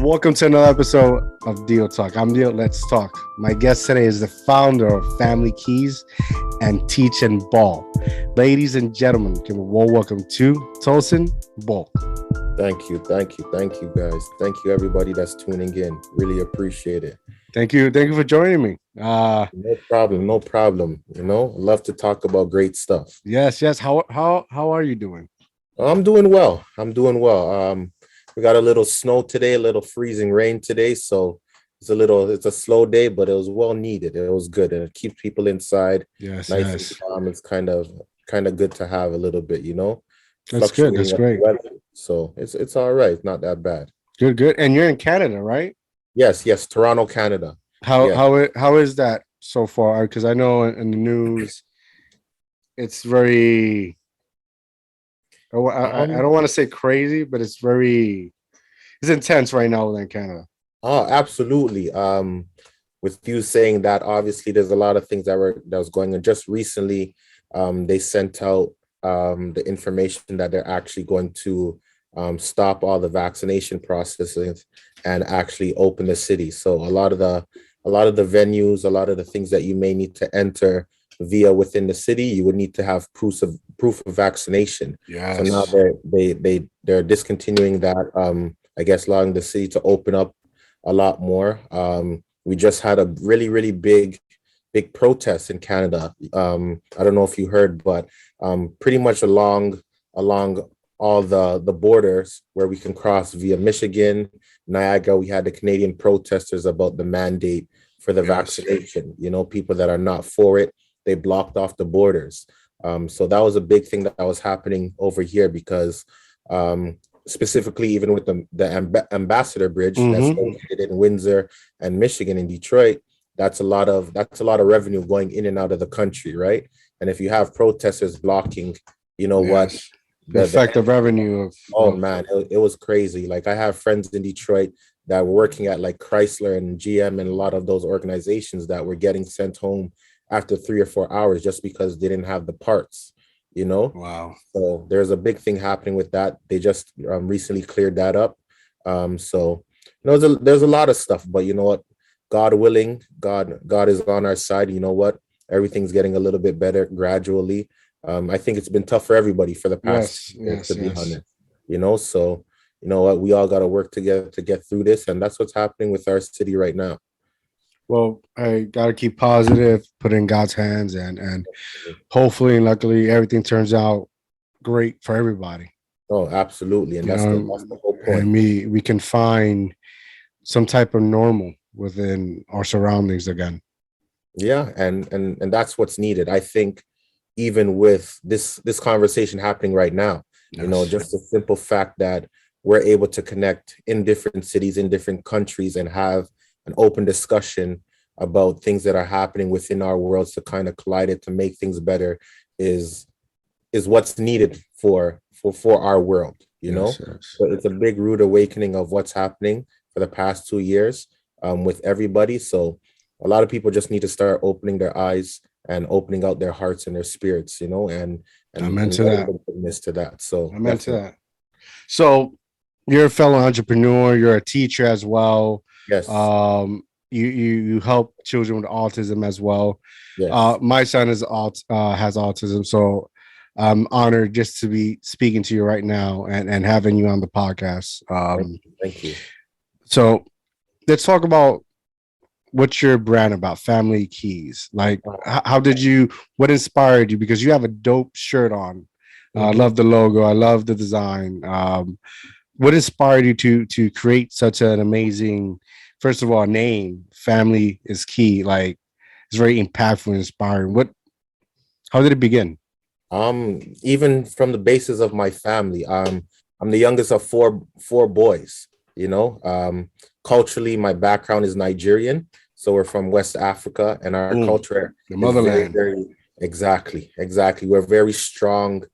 Welcome to another episode of DIOTALK. I'm Dio. Let's talk. My guest today is the founder of Family Keys and Teach and Ball. Ladies and gentlemen, give a warm welcome to Tosin Tokunboh. Thank you, guys. Thank you, everybody that's tuning in. Really appreciate it. Thank you for joining me. No problem. You know, I love to talk about great stuff. Yes. How are you doing? I'm doing well. We got a little snow today, a little freezing rain today, so it's a slow day, but it was well needed. It was good, and it keeps people inside. Yes. And calm. It's kind of good to have a little bit, you know. That's good. That's great. So it's all right. It's not that bad. Good. And you're in Canada, right? Yes, Toronto, Canada. How is that so far? Because I know in the news, it's very. I don't want to say crazy, but it's intense right now in Canada. Oh, absolutely. With you saying that, obviously, there's a lot of things that was going on. Just recently, they sent out the information that they're actually going to stop all the vaccination processes and actually open the city. So a lot of the venues, a lot of the things that you may need to enter via within the city, you would need to have proof of vaccination. Yes. So now they're discontinuing that. I guess allowing the city to open up a lot more. We just had a really big protest in Canada. I don't know if you heard, but pretty much along all the borders where we can cross via Michigan, Niagara, we had the Canadian protesters about the mandate for the vaccination. You know, people that are not for it, they blocked off the borders. So that was a big thing that was happening over here because specifically even with the Ambassador Bridge that's located in Windsor and Michigan and Detroit, that's a lot of revenue going in and out of the country, right? And if you have protesters blocking, you know what? The effect of revenue. Man, it was crazy. Like I have friends in Detroit that were working at like Chrysler and GM and a lot of those organizations that were getting sent home after 3 or 4 hours just because they didn't have the parts, you know? Wow. So there's a big thing happening with that. They just recently cleared that up. So you know, there's a lot of stuff, but you know what? God willing, God is on our side. You know what? Everything's getting a little bit better gradually. I think it's been tough for everybody for the past years, to be honest. You know, so you know what? We all got to work together to get through this, and that's what's happening with our city right now. Well, I got to keep positive, put it in God's hands, and hopefully and luckily everything turns out great for everybody. Oh, absolutely. And that's the whole point. And we can find some type of normal within our surroundings again. Yeah, and that's what's needed. I think even with this conversation happening right now, you know, just the simple fact that we're able to connect in different cities, in different countries, and have an open discussion about things that are happening within our worlds to kind of collide it to make things better is what's needed for our world, you know. But it's a big rude awakening of what's happening for the past 2 years with everybody. So a lot of people just need to start opening their eyes and opening out their hearts and their spirits, you know, and I'm into that. So I'm into that. So you're a fellow entrepreneur, you're a teacher as well. Yes. You help children with autism as well. Yes. My son has autism, so I'm honored just to be speaking to you right now and having you on the podcast. Thank you. So let's talk about what's your brand about, Family Keys. Like, what inspired you? Because you have a dope shirt on. I love the logo. I love the design. What inspired you to create such an amazing, first of all, name? Family is key. Like, it's very impactful and inspiring. How did it begin? Even from the basis of my family, I'm the youngest of four boys, you know. Culturally, my background is Nigerian. So we're from West Africa, and our culture, the motherland. Exactly. We're very strong,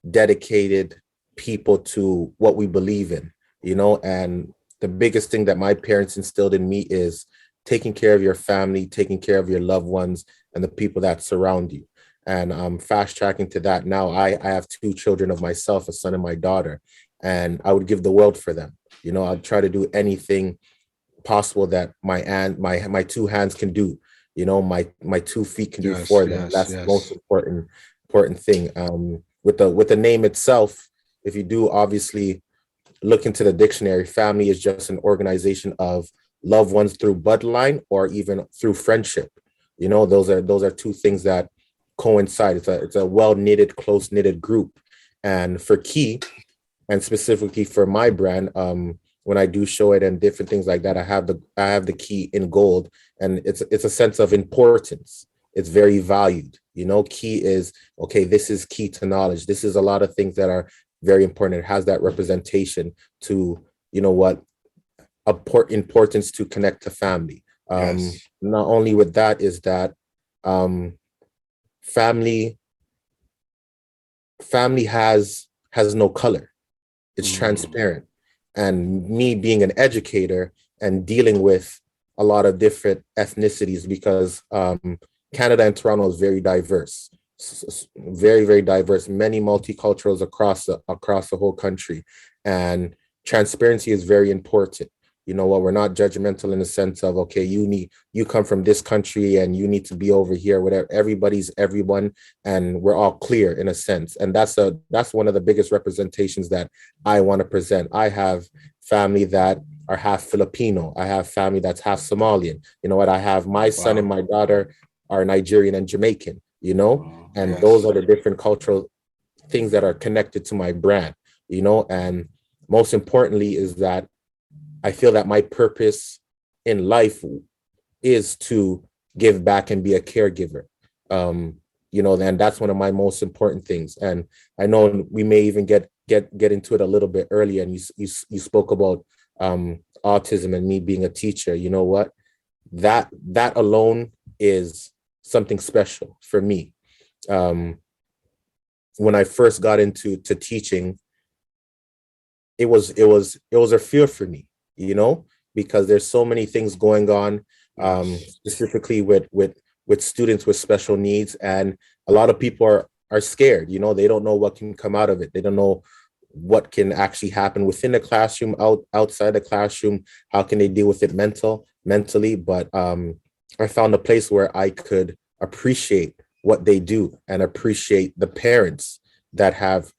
dedicated people to what we believe in, you know. And the biggest thing that my parents instilled in me is taking care of your family, taking care of your loved ones, and the people that surround you. And I'm fast tracking to that now. I have 2 children of myself, a son and my daughter. and I would give the world for them. I'd try to do anything possible that my two hands can do. My 2 feet can do Yes, for them. yes, That's the most yes. important thing. With the name itself, if you do obviously look into the dictionary, family is just an organization of loved ones through bloodline or even through friendship. Those are two things that coincide. It's a well knitted, close knitted group. And for Key, and specifically for my brand, when I do show it and different things like that, I have the key in gold, and it's a sense of importance. It's very valued. Key is okay. This is key to knowledge. This is a lot of things that are very important. It has that representation to what importance to connect to family. Yes. Not only with that is that um, family family has no color. It's Mm, transparent. And me being an educator and dealing with a lot of different ethnicities, because Canada and Toronto is very diverse, very, very diverse, many multiculturals across the whole country. And transparency is very important. We're not judgmental in the sense of, okay, you come from this country and you need to be over here, whatever. Everybody's everyone, and we're all clear in a sense. And that's one of the biggest representations that I want to present. I have family that are half Filipino. I have family that's half Somalian. You know what? I have my son and wow. my daughter are Nigerian and Jamaican, and those Yes. are the different cultural things that are connected to my brand, and most importantly is that I feel that my purpose in life is to give back and be a caregiver. And that's one of my most important things. And I know we may even get into it a little bit earlier. And you spoke about autism and me being a teacher. You know what? That alone is something special for me. Um, when I first got into teaching, it was a fear for me, because there's so many things going on, Yes. specifically with students with special needs, and a lot of people are scared. They don't know what can come out of it. They don't know what can actually happen within the classroom, outside the classroom. How can they deal with it mentally? But I found a place where I could appreciate what they do and appreciate the parents that have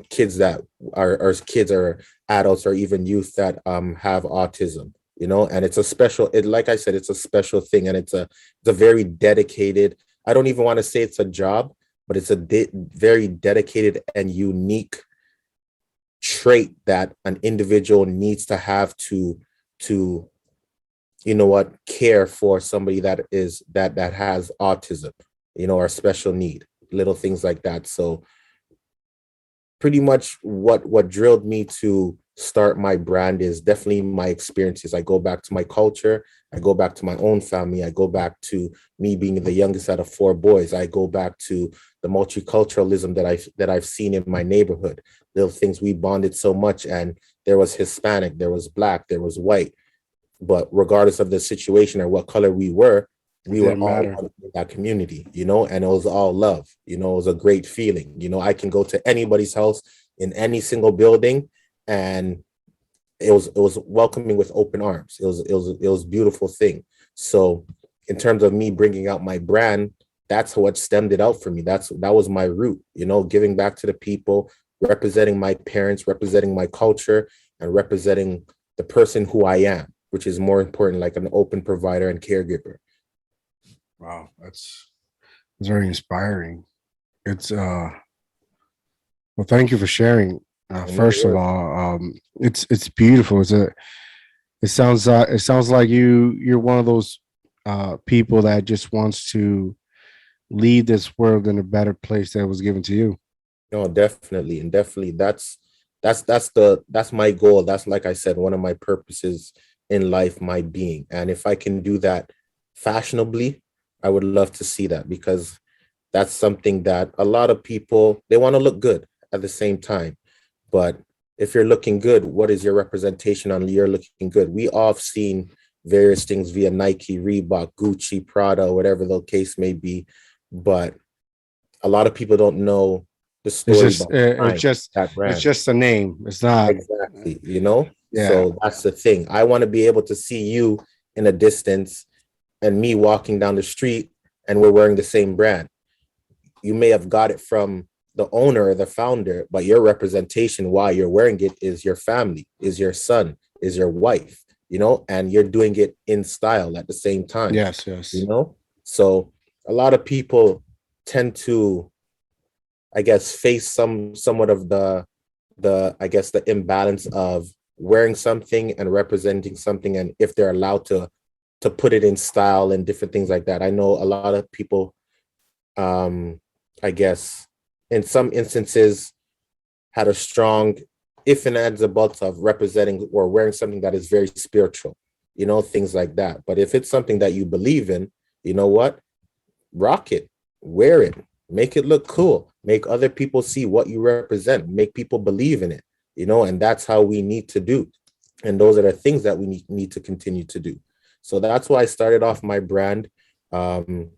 kids that are kids or adults or even youth that have autism. And it's a special, like I said, it's a special thing, and it's a very dedicated, I don't even want to say it's a job, but it's a very dedicated and unique trait that an individual needs to have to care for somebody that has autism, or special need, little things like that. So pretty much what drilled me to start my brand is definitely my experiences. I go back to my culture, I go back to my own family, I go back to me being the youngest out of 4 boys, I go back to the multiculturalism that I've seen in my neighborhood. Little things, we bonded so much, and there was Hispanic, there was Black, there was white, but regardless of the situation or what color It we were didn't all matter. in that community, and it was all love. It was a great feeling. I can go to anybody's house in any single building, and it was welcoming with open arms. It was a beautiful thing. So in terms of me bringing out my brand, that's what stemmed it out for me. That was my root, giving back to the people, representing my parents, representing my culture, and representing the person who I am, which is more important, like an open provider and caregiver. Wow, it's very inspiring. It's well, thank you for sharing. No First of worries. all, it's beautiful. It sounds like you're one of those people that just wants to leave this world in a better place that was given to you. No, definitely, and definitely, that's my goal. That's, like I said, one of my purposes in life, my being. And if I can do that fashionably, I would love to see that, because that's something that a lot of people, they want to look good at the same time. But if you're looking good, what is your representation on you're looking good? We all have seen various things via Nike, Reebok, Gucci, Prada, whatever the case may be. But a lot of people don't know the the story behind that it's brand. just a name. It's not. Exactly, you know? Yeah. So that's the thing. I want to be able to see you in a distance and me walking down the street and we're wearing the same brand. You may have got it from the owner or the founder, but your representation while you're wearing it is your family, is your son, is your wife, you know, and you're doing it in style at the same time, Yes. you Yes. know? So a lot of people tend to, I guess, face somewhat of the I guess the imbalance of wearing something and representing something, and if they're allowed to put it in style and different things like that. I know a lot of people, I guess, in some instances, had a strong if and ands or buts of representing or wearing something that is very spiritual, you know, things like that. But if it's something that you believe in, you know what? Rock it, wear it, make it look cool, make other people see what you represent, make people believe in it, you know, and that's how we need to do. And those are the things that we need to continue to do. So that's why I started off my brand. Um,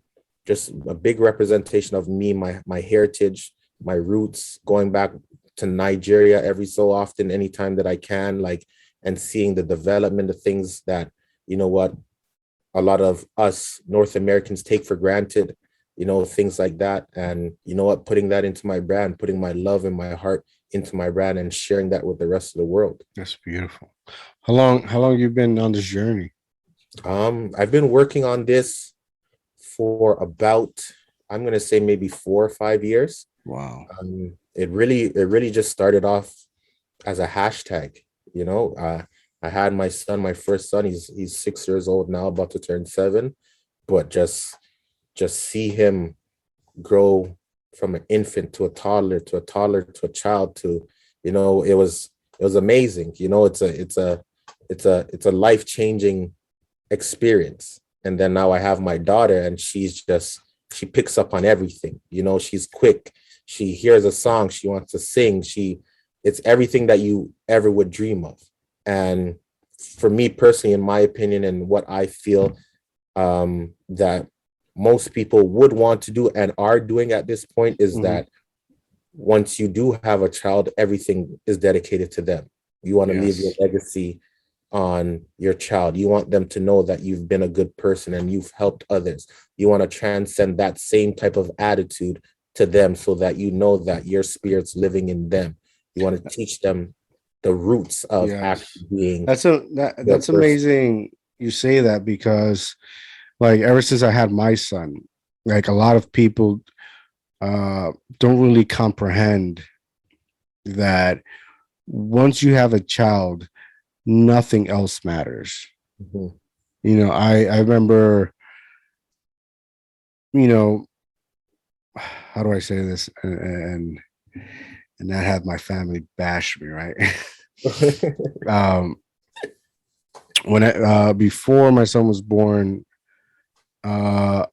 just a big representation of me, my heritage, my roots, going back to Nigeria every so often, anytime that I can, like, and seeing the development of things that, you know what, a lot of us North Americans take for granted, you know, things like that. And you know what, putting that into my brand, putting my love and my heart into my brand and sharing that with the rest of the world. That's beautiful. How long you been on this journey? I've been working on this for about, I'm gonna say maybe 4 or 5 years. Wow. It really just started off as a hashtag, you know. I had my son, my first son, he's 6 years old now, about to turn 7, but just see him grow from an infant to a toddler to a toddler to a child to, you know, it was amazing. You know, it's a life-changing experience. And then now I have my daughter, and she picks up on everything. You know, she's quick. She hears a song, she wants to sing. It's everything that you ever would dream of. And for me personally, in my opinion, and what I feel, that most people would want to do and are doing at this point, is Mhm. that once you do have a child, everything is dedicated to them. You want to leave your Yes. legacy on your child. You want them to know that you've been a good person and you've helped others. You want to transcend that same type of attitude to them, so that you know that your spirit's living in them. You want to teach them the roots of Yes. actually being their That's person. amazing you say that, because like ever since I had my son, like a lot of people don't really comprehend that once you have a child, nothing else matters. Mhm. You know, I remember, you know, how do I say this and not have my family bash me, right? um when I before my son was born, uh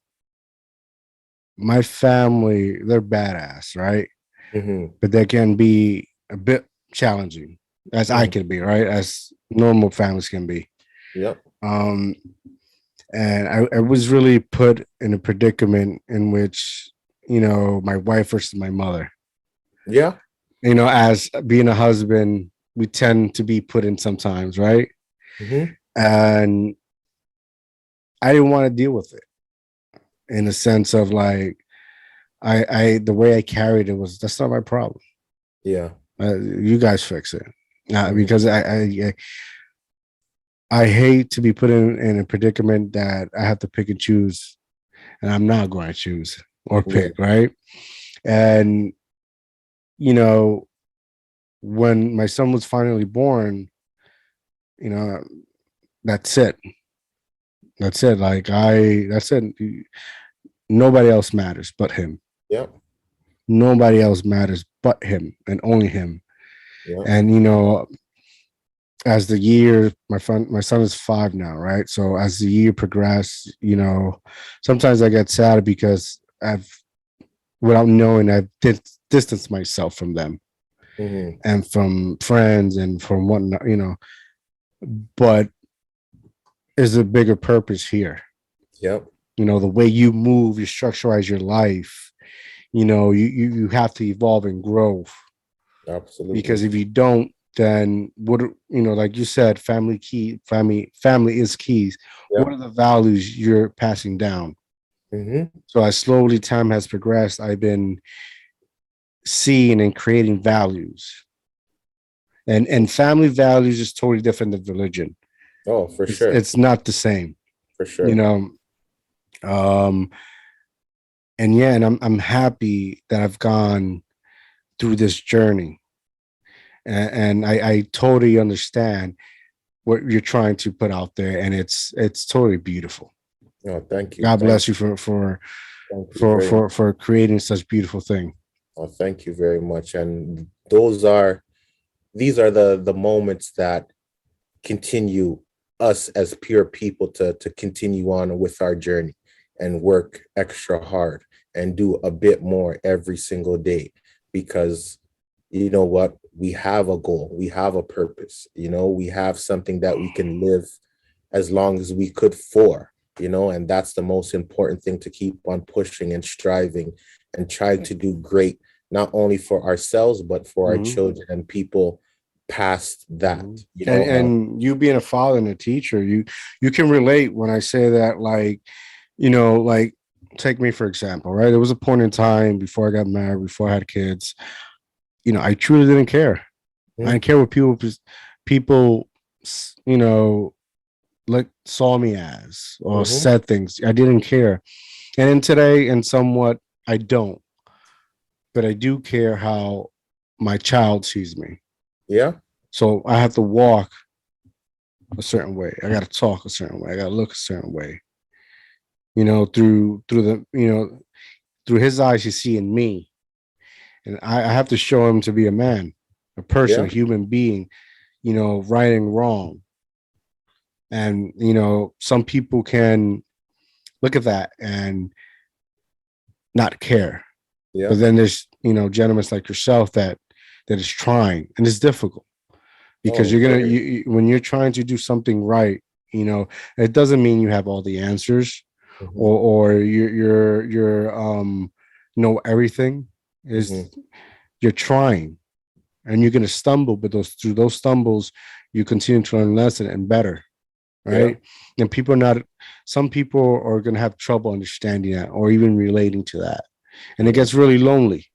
my family, they're badass, right? Mhm. But they can be a bit challenging, as I Mhm. can be, right? As normal families can be. Yep. Um, and I was really put in a predicament in which, you know, my wife versus my mother. Yeah. You know, as being a husband, we tend to be put in sometimes, right? Mhm. And I didn't want to deal with it, in a sense of like, the way I carried it was, that's not my problem. Yeah. You guys fix it. Mhm. Because I hate to be put in a predicament that I have to pick and choose, and I'm not going to choose or Yeah. pick, right? And, you know, when my son was finally born, you know, that's it. That's it. That's it. Nobody else matters but him. Yep. Nobody else matters but him and only him. Yep. And, you know, as the year, my son is 5 now, right? So as the year progressed, you know, sometimes I get sad because without knowing, I've distanced myself from them Mhm. and from friends and from whatnot, you know. But is a bigger purpose here. Yep. You know, the way you move, you structureize your life, you have to evolve and grow, because Absolutely. if you don't, then what, like you said, family is keys. Yeah. What are the values you're passing down? Mm-hmm. So as slowly time has progressed, I've been seeing and creating values, and family values is totally different than religion. Oh, for it's sure. it's not the same, For you sure. know um and yeah, and I'm happy that I've gone through this journey, and I totally understand what you're trying to put out there, and it's totally beautiful. Oh, thank you. God bless you for Thank you very much. for creating such beautiful thing. Oh, thank you very much. And these are the moments that continue us as pure people to continue on with our journey and work extra hard and do a bit more every single day, because you know what, we have a goal, we have a purpose, we have something that we can live as long as we could for, and that's the most important thing, to keep on pushing and striving and trying to do great, not only for ourselves but for our Mhm. children and people past that, Mhm. And you being a father and a teacher, you can relate when I say that, like, like, take me for example, right? There was a point in time before I got married, before I had kids, I truly didn't care. I Mhm. didn't care what people you know like saw me as or Mhm. said things. I didn't care. And then today, and somewhat, I don't, but I do care how my child sees me. Yeah. So I have to walk a certain way. I got to talk a certain way. I got to look a certain way. Through the through his eyes, he's seeing me, and I have to show him to be a man, a person, a Yeah. human being. Right and wrong, and some people can look at that and not care. Yeah. But then there's gentlemen like yourself that is trying, and it's difficult because Oh, you're gonna very. when you're trying to do something right, it doesn't mean you have all the answers, Mhm. or you're know everything. Is Mhm. You're trying, and you're gonna stumble, but through those stumbles, you continue to learn lesson and better, Yeah. right? And some people are gonna have trouble understanding that or even relating to that, and it Mhm. gets really lonely.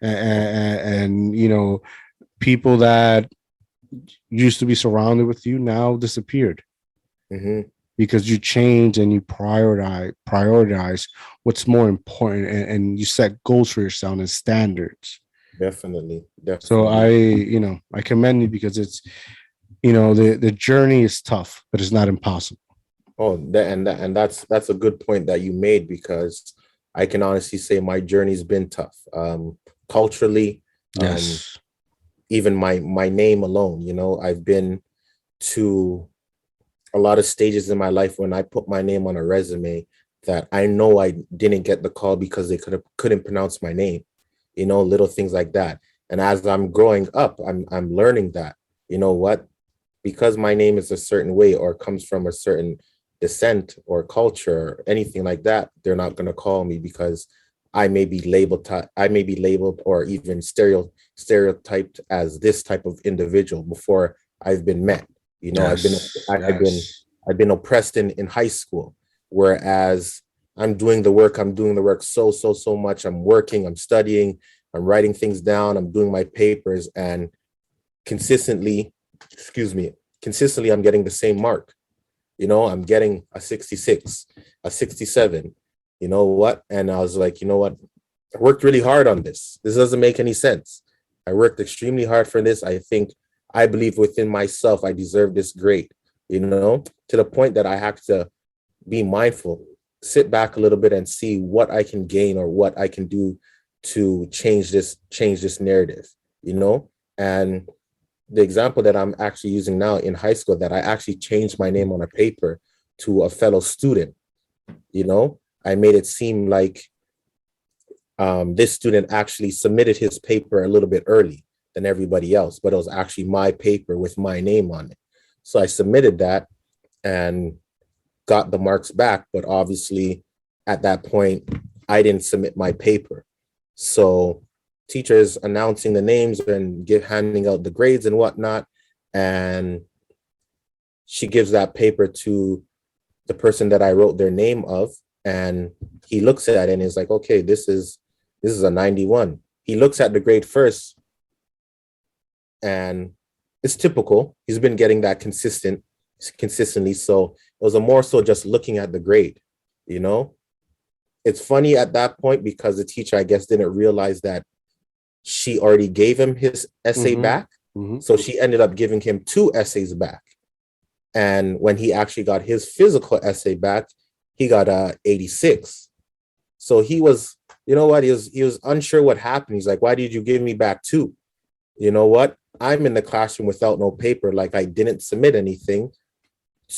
Oh, And people that used to be surrounded with you now disappeared mhm. because you change and you prioritize what's more important, and you set goals for yourself and standards. Definitely. So Definitely. I commend you, because it's the journey is tough, but it's not impossible. Oh, and that's a good point that you made, because I can honestly say my journey's been tough. Culturally, um, Yes. even my name alone, I've been to a lot of stages in my life when I put my name on a resume that I know I didn't get the call because they couldn't pronounce my name, little things like that. And as I'm growing up, I'm learning that, you know what, because my name is a certain way or comes from a certain descent or culture or anything like that, they're not going to call me because I may be labeled or even stereotyped as this type of individual before I've been met. Yes. I've been Yes. I've been oppressed in high school, whereas I'm doing the work so much. I'm working, I'm studying, I'm writing things down, I'm doing my papers, and consistently, excuse me, consistently I'm getting the same mark. I'm getting a 66, a 67. You know what? And I was like, you know what? I worked really hard on this. This doesn't make any sense. I worked extremely hard for this. I believe within myself I deserve this grade, to the point that I have to be mindful, sit back a little bit and see what I can gain or what I can do to change this narrative, you know? And the example that I'm actually using now in high school, that I actually changed my name on a paper to a fellow student, I made it seem like this student actually submitted his paper a little bit early than everybody else, but it was actually my paper with my name on it. So I submitted that and got the marks back, but obviously at that point, I didn't submit my paper. So teachers announcing the names and handing out the grades and whatnot. And she gives that paper to the person that I wrote their name of. And he looks at it and is like, okay, this is a 91. He looks at the grade first, and it's typical. He's been getting that consistently. So it was a more so just looking at the grade, you know. It's funny at that point because the teacher, I guess, didn't realize that she already gave him his essay back. So she ended up giving him 2 essays back. And when he actually got his physical essay back, he got a 86. So he was, you know what, he was unsure what happened. He's like, why did you give me back 2? You know what? I'm in the classroom without no paper, like I didn't submit anything,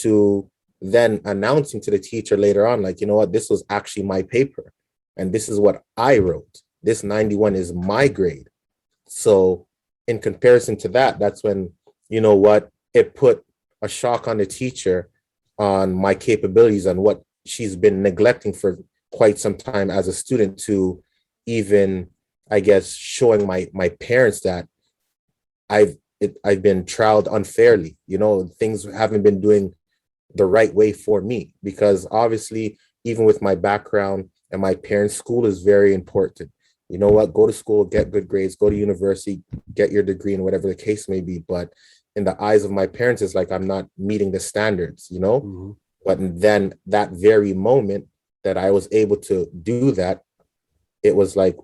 to then announcing to the teacher later on, like, you know what, this was actually my paper. And this is what I wrote. This 91 is my grade. So in comparison to that, that's when, you know what, it put a shock on the teacher on my capabilities and what she's been neglecting for quite some time as a student, to even, I guess, showing my parents that I've been trialed unfairly. You know, things haven't been doing the right way for me, because obviously, even with my background and my parents, school is very important. You know what? Go to school, get good grades, go to university, get your degree, and whatever the case may be. But in the eyes of my parents, it's like I'm not meeting the standards, you know? But then that very moment that I was able to do that, it was like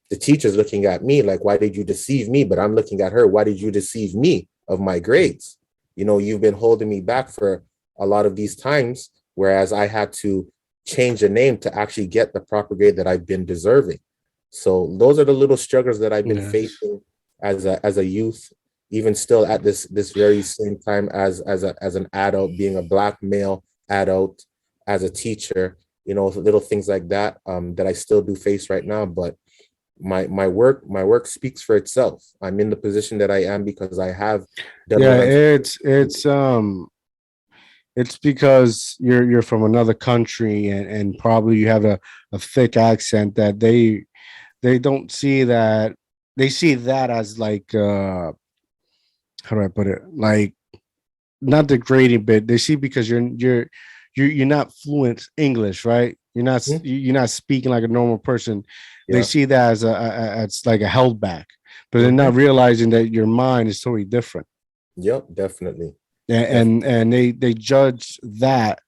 the teacher's looking at me like, why did you deceive me? But I'm looking at her, why did you deceive me of my grades? You know, you've been holding me back for a lot of these times, whereas I had to change the name to actually get the proper grade that I've been deserving. So those are the little struggles that I've been facing as a youth, even still at this very same time as an adult, being a Black male adult, as a teacher, you know, little things like that, that I still do face right now. But my work speaks for itself. I'm in the position that I am because I have done what I'm. It's because you're from another country, and probably you have a thick accent that they don't see that. They see that as like how do I put it? Like, not degrading, but they see, because you're not fluent English, right? You're not speaking like a normal person. They Yeah. see that as it's like a held back, but they're not Mhm. realizing that your mind is totally different. Yep, definitely. And they judge that,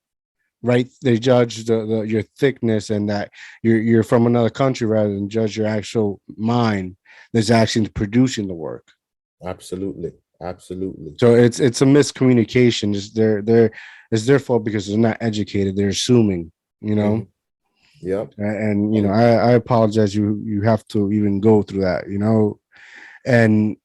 right? They judge the your thickness, and that you're from another country, rather than judge your actual mind that's actually producing the work. Absolutely. Absolutely. So it's a miscommunication. It's their fault because they're not educated. They're assuming, you know. Mhm. Yep. And you know, And I apologize. You have to even go through that, you know, and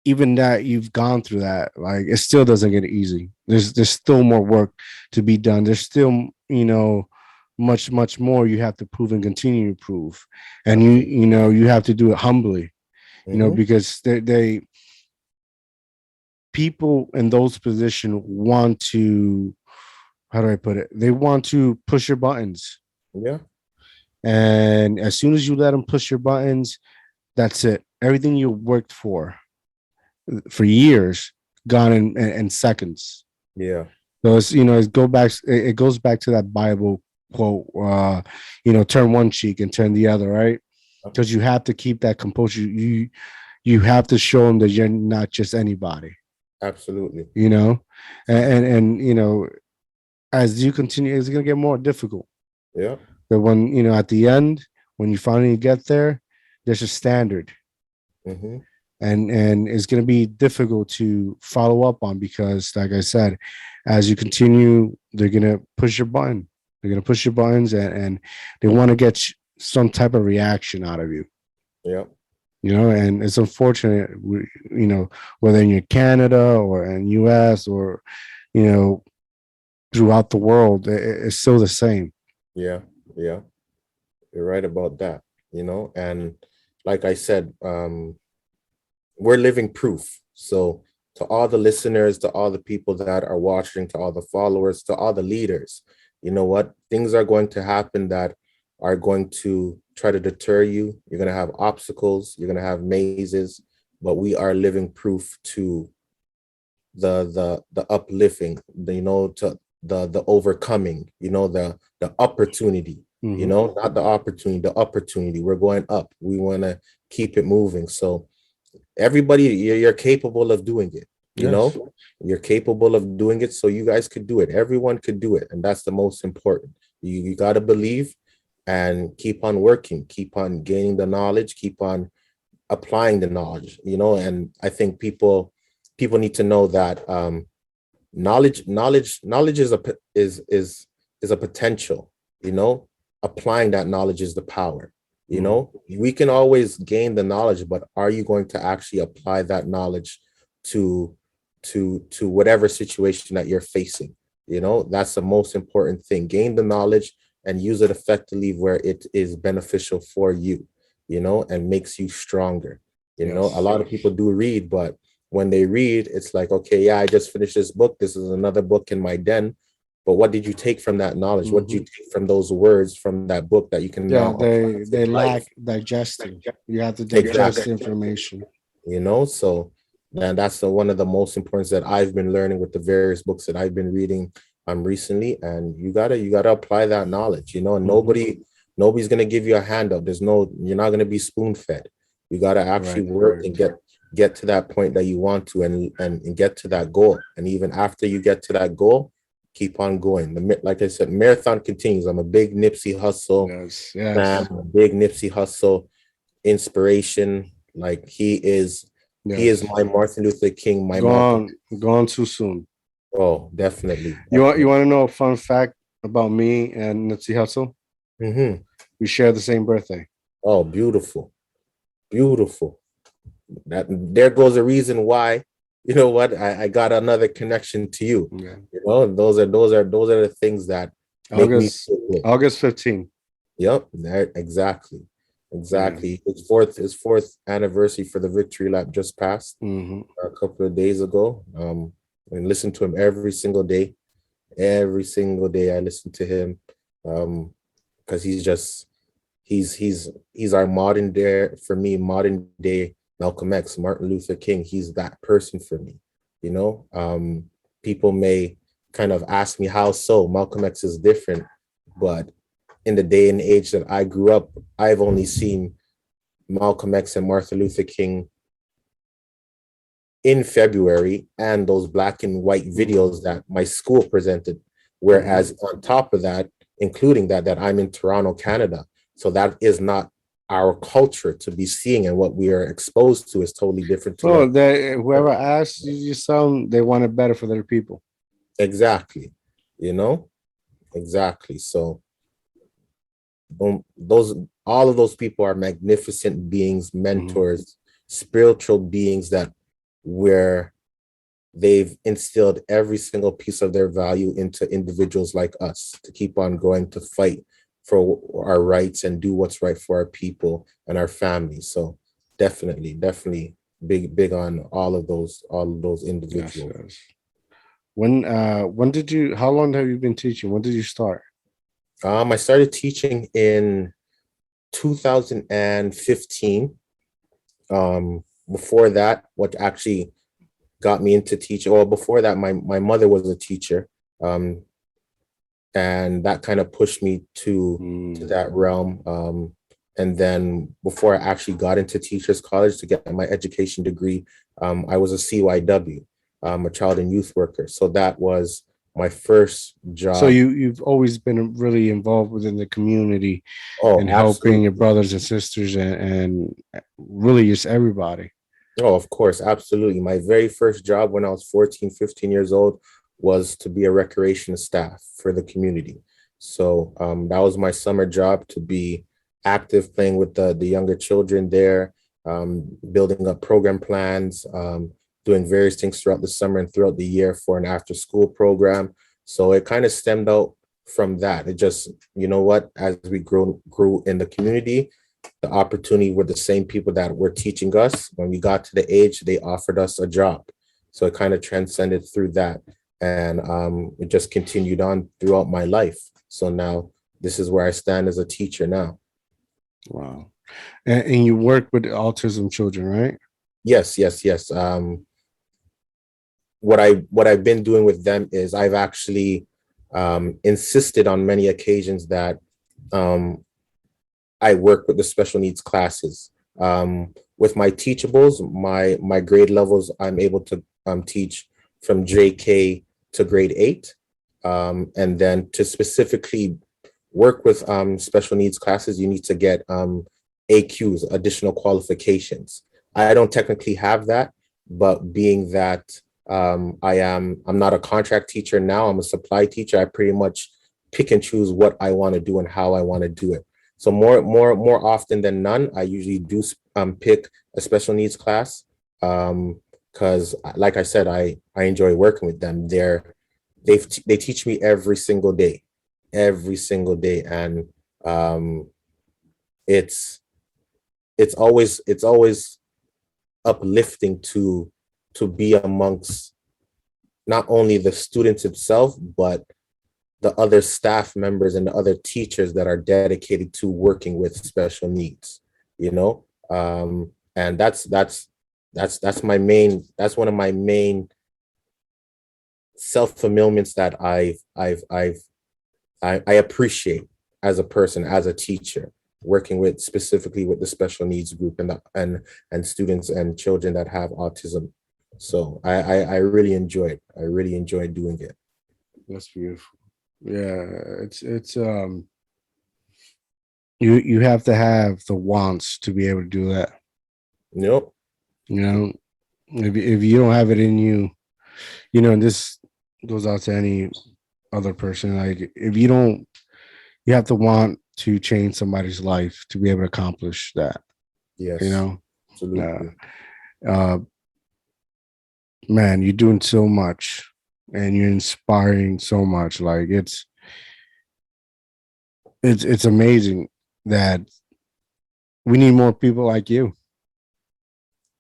even that you've gone through that, like, it still doesn't get easy. There's still more work to be done. There's still, you know, much more you have to prove and continue to prove, and absolutely. you know, you have to do it humbly, you know, Mhm. because they people in those positions want to, how do I put it? They want to push your buttons. Yeah. And as soon as you let them push your buttons, that's it. Everything you worked for years gone in seconds. Yeah. So it's, you know, it goes back to that Bible quote, you know, turn one cheek and turn the other, right? Because you have to keep that composure. You have to show them that you're not just anybody, Absolutely. you know, and you know, as you continue, it's gonna get more difficult. Yeah. But when, you know, at the end, when you finally get there, there's a standard, Mhm. and it's going to be difficult to follow up on, because, like I said, as you continue, they're going to push your button. They're going to push your buttons, and they want to get some type of reaction out of you. Yeah. You know, and it's unfortunate. You know, whether in Canada or in U.S. or, you know, throughout the world, it's still the same. Yeah. Yeah. You're right about that, you know, and like I said, we're living proof. So to all the listeners, to all the people that are watching, to all the followers, to all the leaders, you know what? Things are going to happen that are going to try to deter you. You're going to have obstacles. You're going to have mazes, but we are living proof to the uplifting, to the overcoming, the opportunity, not the opportunity, the opportunity. We're going up. We want to keep it moving. So everybody, you're capable of doing it. Yes. You're capable of doing it. So you guys could do it. Everyone could do it. And that's the most important. You got to believe and keep on working, keep on gaining the knowledge, keep on applying the knowledge, and I think people need to know that knowledge is a potential. Applying that knowledge is the power. We can always gain the knowledge, but are you going to actually apply that knowledge to whatever situation that you're facing? That's the most important thing. Gain the knowledge and use it effectively where it is beneficial for you, and makes you stronger. Yes. A lot of people do read, but when they read, it's like, okay, yeah, I just finished this book. This is another book in my den. But what did you take from that knowledge? What did you take from those words from that book that you can now they lack digesting. You have to digest information. So that's one of the most important that I've been learning with the various books that I've been reading recently. And you gotta apply that knowledge, and nobody's gonna give you a handout. You're not gonna be spoon-fed. You gotta actually work and get to that point that you want to, and get to that goal. And even after you get to that goal, keep on going. Like I said, marathon continues. I'm a big Nipsey Hussle fan, a big Nipsey Hussle inspiration. Like he is my Martin Luther King, my gone too soon. Oh, definitely. You want to know a fun fact about me and Nipsey Hussle? We share the same birthday. Oh, beautiful. That there goes a reason why. You know what? I got another connection to you. Yeah. Those are the things that make me feel good. August 15th. Yep, exactly. Yeah. His fourth anniversary for the victory lap just passed a couple of days ago. And listen to him every single day. Every single day I listen to him, because he's our modern day Malcolm X, Martin Luther King. He's that person for me. People may kind of ask me how so. Malcolm X is different, but in the day and age that I grew up, I've only seen Malcolm X and Martin Luther King in February and those black and white videos that my school presented. Whereas on top of that, including that I'm in Toronto, Canada. So that is not our culture to be seeing, and what we are exposed to is totally different. Whoever asks you something, they want it better for their people. Exactly. Exactly. So all of those people are magnificent beings, mentors, spiritual beings that where they've instilled every single piece of their value into individuals like us to keep on going, to fight for our rights and do what's right for our people and our families. So definitely big on all of those individuals. Yes. How long have you been teaching? When did you start? I started teaching in 2015. Before that, what actually got me into teaching, well, before that, my mother was a teacher. And that kind of pushed me to that realm. And then before I actually got into Teachers College to get my education degree, I was a CYW, a child and youth worker. So that was my first job. So you've always been really involved within the community and helping your brothers and sisters and really just everybody. Oh, of course. Absolutely. My very first job when I was 14, 15 years old was to be a recreation staff for the community. So that was my summer job, to be active, playing with the younger children there, building up program plans, doing various things throughout the summer and throughout the year for an after school program. So it kind of stemmed out from that. It just, as we grew in the community, the opportunity with the same people that were teaching us, when we got to the age, they offered us a job. So it kind of transcended through that. And it just continued on throughout my life. So now this is where I stand as a teacher now. Wow. And you work with autism children, right? Yes, yes, yes. What I've been doing with them is I've actually insisted on many occasions that um, I work with the special needs classes. With my teachables, my grade levels, I'm able to teach from JK to grade 8, and then to specifically work with special needs classes, you need to get AQs, additional qualifications. I don't technically have that, but being that I'm not a contract teacher now, I'm a supply teacher. I pretty much pick and choose what I want to do and how I want to do it. So more often than none, I usually do pick a special needs class because, like I said, I enjoy working with them. They teach me every single day, and um, it's it's always uplifting to be amongst not only the students itself, but the other staff members and the other teachers that are dedicated to working with special needs, you know. And that's my main, that's one of my main self-fulfillments that I appreciate as a person, as a teacher, working with specifically with the special needs group and students and children that have autism. So I really enjoy it. I really enjoy doing it. That's beautiful. Yeah, it's you have to have the wants to be able to do that. Nope. You know, if you don't have it in you, you know, and this goes out to any other person. Like if you don't, you have to want to change somebody's life to be able to accomplish that. You Yes, know, absolutely. uh, man, you're doing so much, and you're inspiring so much. Like it's amazing that we need more people like you.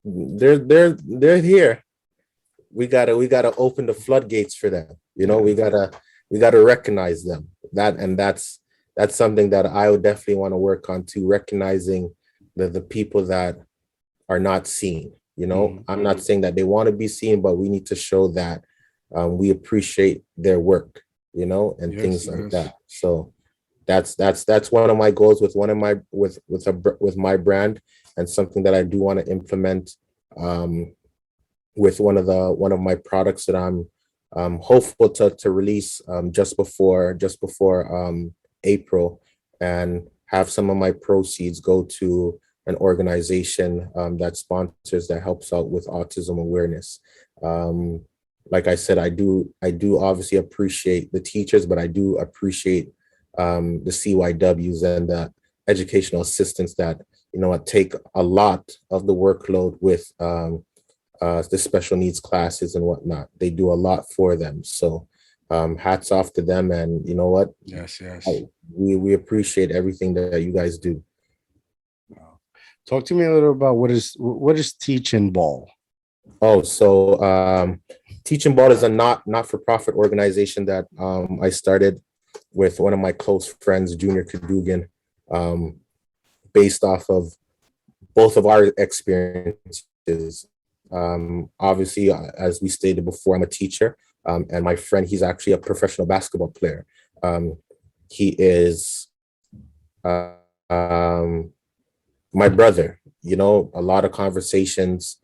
They're here. We gotta open the floodgates for them. You know, Yeah. we gotta recognize them. That's something that I would definitely want to work on too, recognizing the people that are not seen. You know, Mhm. I'm not saying that they want to be seen, but we need to show that we appreciate their work, you know, and Yes, things like yes. that. So that's one of my goals with one of my with my brand, and something that I do want to implement um, with one of my products that I'm hopeful to release just before April, and have some of my proceeds go to an organization that helps out with autism awareness. Um, like I said, I do obviously appreciate the teachers, but I do appreciate the CYWs and the educational assistants that take a lot of the workload with the special needs classes and whatnot. They do a lot for them. So hats off to them. And you know what? Yes, yes. I, we appreciate everything that you guys do. Wow. Talk to me a little about what is Teach and Ball. Oh, so Teaching Ball is a not-for-profit organization that I started with one of my close friends, Junior Kadugan, um, based off of both of our experiences. Obviously, as we stated before, I'm a teacher, and my friend, he's actually a professional basketball player. Um, he is uh, um, my brother. You know, a lot of conversations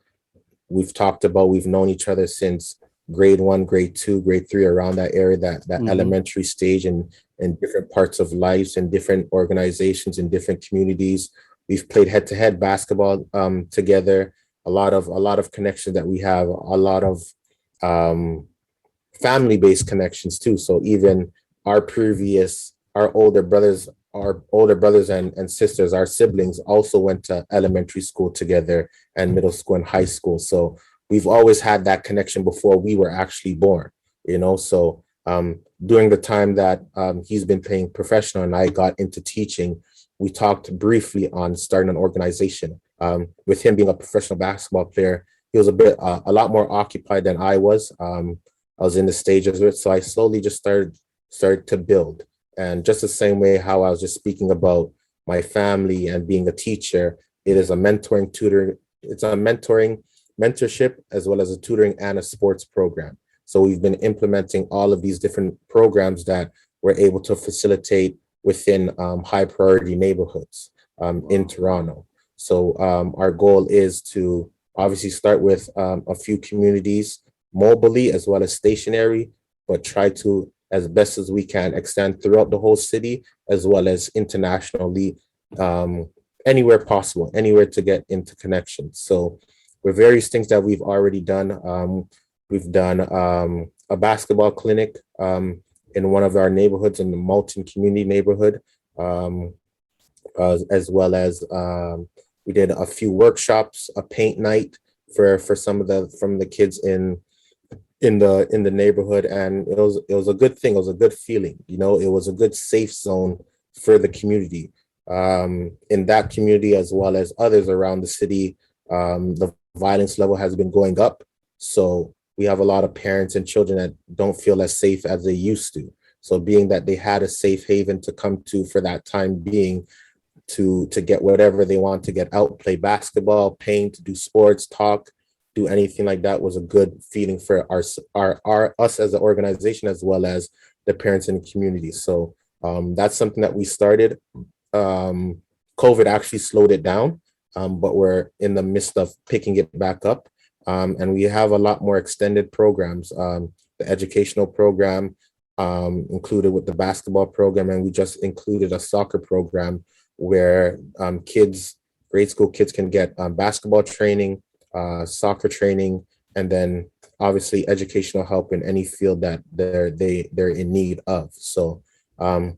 we've talked about. We've known each other since grade 1, grade 2, grade 3, around that area, that Mm-hmm. elementary stage, and in different parts of lives and different organizations and different communities. We've played head-to-head basketball together. A lot of connections that we have. A lot of um, family-based connections too. So even our previous, our older brothers and sisters, our siblings also went to elementary school together and middle school and high school. So we've always had that connection before we were actually born, you know. So during the time that he's been playing professional and I got into teaching, we talked briefly on starting an organization. With him being a professional basketball player, he was a lot more occupied than I was. I was in the stages of it. So I slowly just started to build. And just the same way how I was just speaking about my family and being a teacher, it is a mentoring tutor. It's a mentorship as well as a tutoring and a sports program. So we've been implementing all of these different programs that we're able to facilitate within high priority neighborhoods in Toronto. So our goal is to obviously start with a few communities mobily as well as stationary, but try to, as best as we can, extend throughout the whole city as well as internationally, um, anywhere possible, anywhere to get into connection. So with various things that we've already done, we've done a basketball clinic in one of our neighborhoods in the Malton community neighborhood, um, as well as we did a few workshops, a paint night for some of the kids in the neighborhood, and it was a good thing. It was a good feeling. It was a good safe zone for the community, in that community as well as others around the city. The violence level has been going up, so we have a lot of parents and children that don't feel as safe as they used to. So being that they had a safe haven to come to for that time being, to get whatever they want to get out, play basketball, paint, do sports, talk, do anything like that, was a good feeling for our us as an organization as well as the parents in the community. So that's something that we started. COVID actually slowed it down, but we're in the midst of picking it back up. And we have a lot more extended programs. The educational program included with the basketball program, and we just included a soccer program where grade school kids can get basketball training, soccer training, and then obviously educational help in any field that they're in need of. So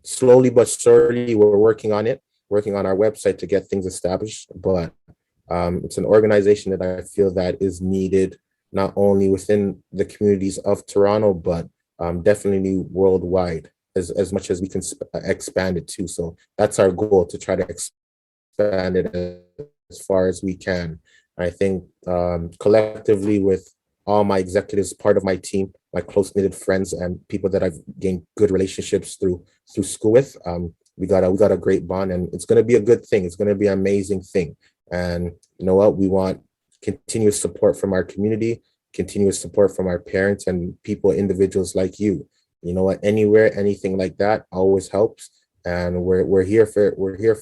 slowly but surely, we're working on it, working on our website to get things established. But it's an organization that I feel that is needed not only within the communities of Toronto, but definitely worldwide, as much as we can expand it too. So that's our goal, to try to expand it as far as we can. I think collectively with all my executives, part of my team, my close-knitted friends and people that I've gained good relationships through school with, we got a great bond, and it's going to be a good thing. It's going to be an amazing thing. And you know what? We want continuous support from our community, continuous support from our parents and people, individuals like you. You know what? Anywhere, anything like that always helps. And we're here for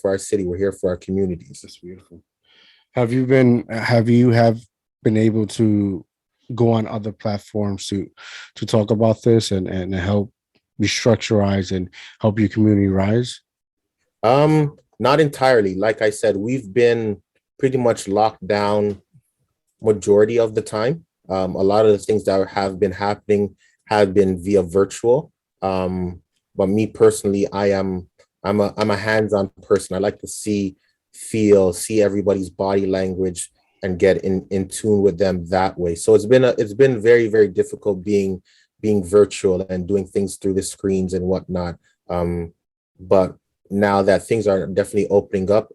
our city. We're here for our communities. That's beautiful. Have you been able to go on other platforms to talk about this and help restructurize and help your community rise? Not entirely. Like I said, we've been pretty much locked down majority of the time. A lot of the things that have been happening have been via virtual. But me personally, I'm a hands-on person. I like to see everybody's body language and get in tune with them that way. So it's been very, very difficult being virtual and doing things through the screens and whatnot. But now that things are definitely opening up,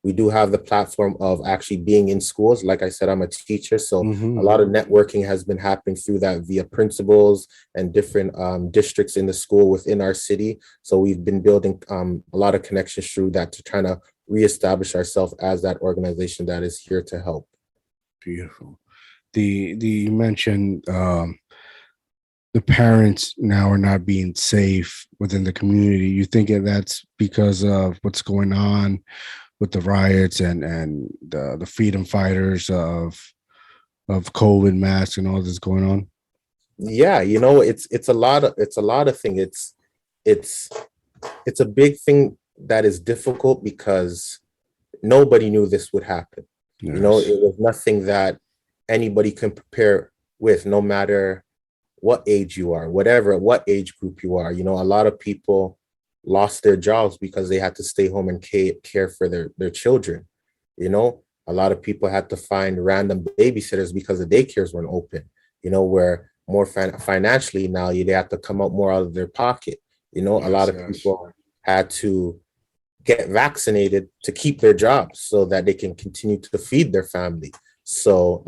we do have the platform of actually being in schools. Like I said, I'm a teacher, so a lot of networking has been happening through that via principals and different districts in the school within our city. So we've been building a lot of connections through that to try to reestablish ourselves as that organization that is here to help. Beautiful. You mentioned the parents now are not being safe within the community. You think that's because of what's going on with the riots and the freedom fighters of COVID masks and all this going on? Yeah, it's a lot of things. It's a big thing that is difficult because nobody knew this would happen. Yes. It was nothing that anybody can prepare with, no matter what age you are, what age group you are. A lot of people lost their jobs because they had to stay home and care for their children. A lot of people had to find random babysitters because the daycares weren't open, where more financially now they have to come out more out of their pocket. A lot of people had to get vaccinated to keep their jobs so that they can continue to feed their family. So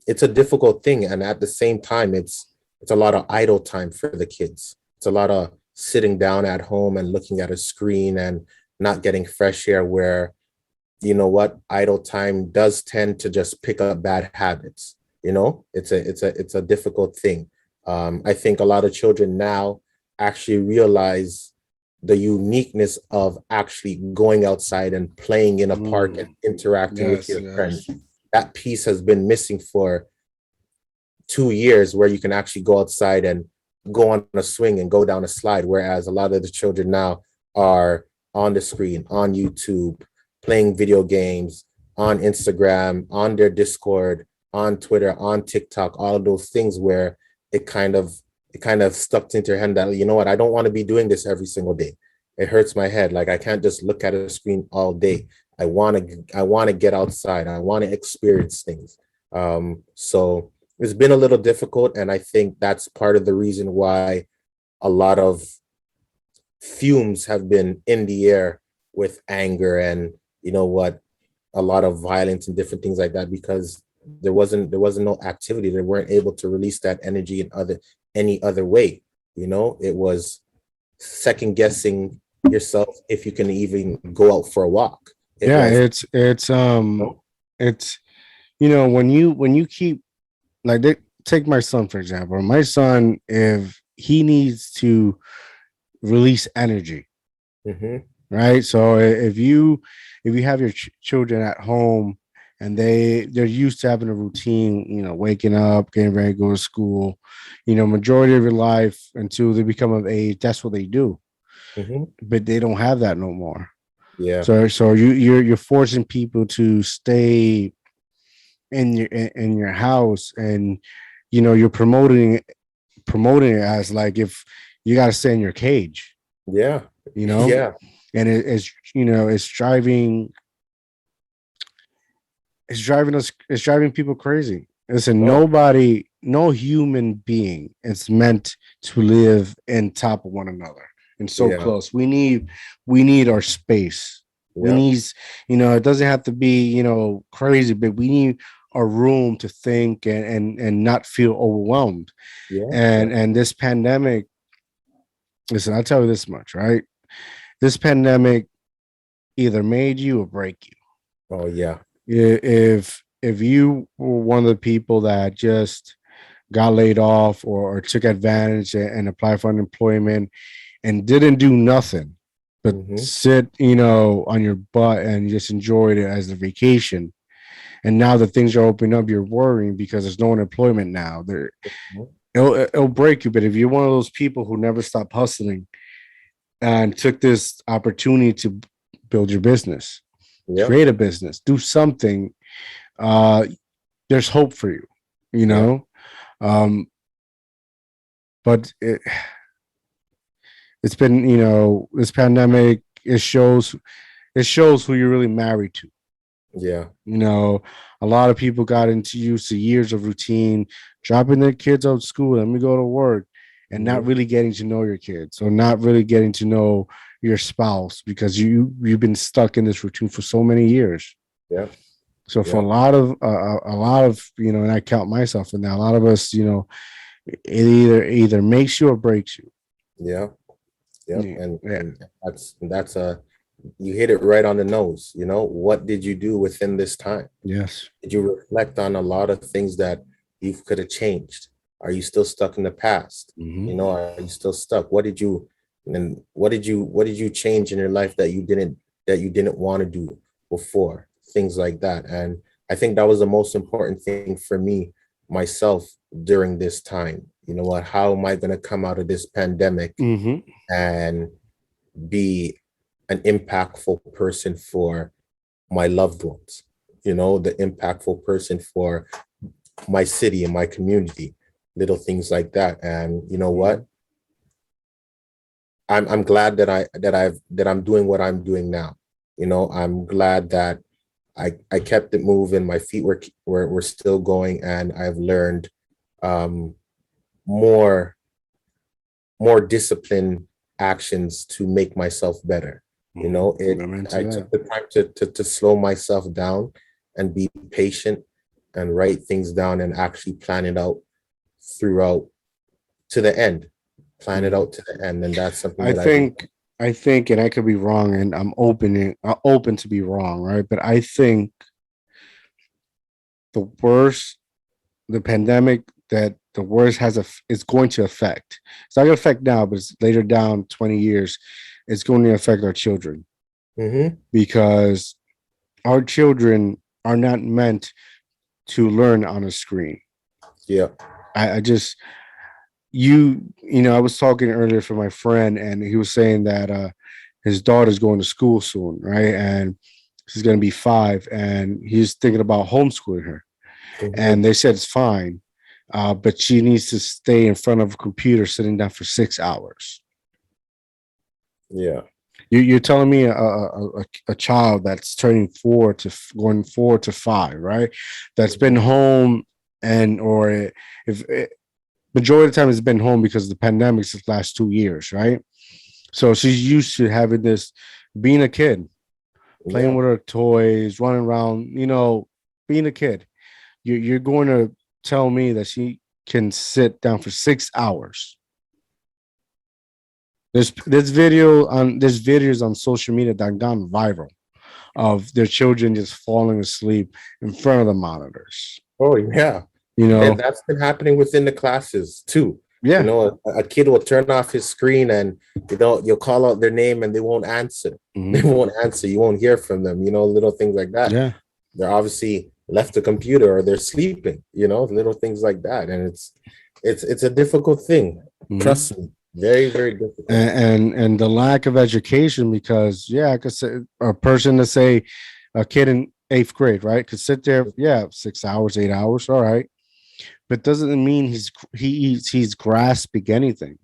it's a difficult thing. And at the same time, it's a lot of idle time for the kids. It's a lot of sitting down at home and looking at a screen and not getting fresh air, where, you know what, idle time does tend to just pick up bad habits. You know, it's a difficult thing. I think a lot of children now actually realize the uniqueness of actually going outside and playing in a park and Mm, interacting with yes, your yes. friends. That piece has been missing for 2 years, where you can actually go outside and go on a swing and go down a slide. Whereas a lot of the children now are on the screen, on YouTube, playing video games, on Instagram, on their Discord, on Twitter, on TikTok, all of those things, where it kind of it kind of stuck into your head that, you know what, I don't want to be doing this every single day. It hurts my head. Like, I can't just look at a screen all day. I want to get outside. I want to experience things. So it's been a little difficult, and I think that's part of the reason why a lot of fumes have been in the air with anger, and, you know what, a lot of violence and different things like that, because there wasn't no activity. They weren't able to release that energy in any other way. You know, it was second guessing yourself if you can even go out for a walk. It Yeah, was, you know? it's when you keep like take my son for example. My son, if he needs to release energy, Mm-hmm, right? So if you have your children at home and they're used to having a routine, waking up, getting ready to go to school, majority of your life until they become of age, that's what they do. mm-hmm. But they don't have that no more. Yeah, So you're forcing people to stay in your house, and you're promoting it as like if you got to stay in your cage, yeah, you know yeah, and it's driving people crazy. Listen, no, no human being is meant to live in top of one another and so yeah, close. We need our space. We yeah, need, it doesn't have to be, crazy, but we need a room to think and not feel overwhelmed. yeah, yeah. And this pandemic, listen, I'll tell you this much, right? This pandemic either made you or break you. Oh yeah. If you were one of the people that just got laid off or took advantage and applied for unemployment and didn't do nothing but Mm-hmm. sit, on your butt and just enjoyed it as a vacation. And now that things are opening up, you're worrying because there's no unemployment now. It'll break you. But if you're one of those people who never stop hustling and took this opportunity to build your business, Yep. create a business, do something, uh, there's hope for you, you Yeah. know. Um, but it's been, this pandemic. It shows who you're really married to. Yeah. You know, a lot of people got into used to years of routine, dropping their kids out of school, let me go to work, and not Mm-hmm. really getting to know your kids or not really getting to know your spouse because you've been stuck in this routine for so many years. Yeah. So for Yeah. a lot of and I count myself in that. A lot of us, it either makes you or breaks you. Yeah. Yep. Yeah, And yeah, and that's a you hit it right on the nose. You know, what did you do within this time? yes. Did you reflect on a lot of things that you could have changed? Are you still stuck in the past? You Hmm. know, are you still stuck? What did you change in your life that you didn't want to do before? Things like that. And I think that was the most important thing for me myself during this time. You know what? How am I going to come out of this pandemic Hmm. and be an impactful person for my loved ones? You know, the impactful person for my city and my community, little things like that. And you know what? I'm glad that I'm doing what I'm doing now. You know, I'm glad that I kept it moving. My feet were still going, and I've learned um, more more disciplined actions to make myself better. You Hmm. know, I'm into I that. took the time to slow myself down and be patient and write things down and actually plan it out throughout to the end. Plan it Mhm. out to the end. And that's something I that I've think I think, and I could be wrong, and open to be wrong, right? But I think the worst, the pandemic that the worst is going to affect. It's not going to affect now, but it's later down 20 years, it's going to affect our children Mm-hmm. because our children are not meant to learn on a screen. Yeah. I just I was talking earlier for my friend, and he was saying that his daughter's going to school soon, right? And she's going to be 5, and he's thinking about homeschooling her. Mm-hmm. And they said it's fine, but she needs to stay in front of a computer sitting down for 6 hours. Yeah. You're telling me a child that's turning 4 to 5, right? That's been home, and or if majority of the time it's been home because of the pandemic the last 2 years, right? So she's used to having this, being a kid, playing Yeah. with her toys, running around, being a kid. You're going to tell me that she can sit down for 6 hours. There's videos on social media that have gone viral of their children just falling asleep in front of the monitors. Oh, yeah. You And know, that's been happening within the classes too. yeah. A kid will turn off his screen and you'll call out their name and they won't answer. They Mm-hmm. won't answer. You won't hear from them, little things like that. Yeah. They're obviously left the computer or they're sleeping, little things like that. And it's a difficult thing. Mm-hmm. Trust me. Very, very difficult. And the lack of education, because I could say a person to say a kid in 8th grade, right, could sit there, 6 hours, 8 hours, all right, but doesn't mean he's grasping anything.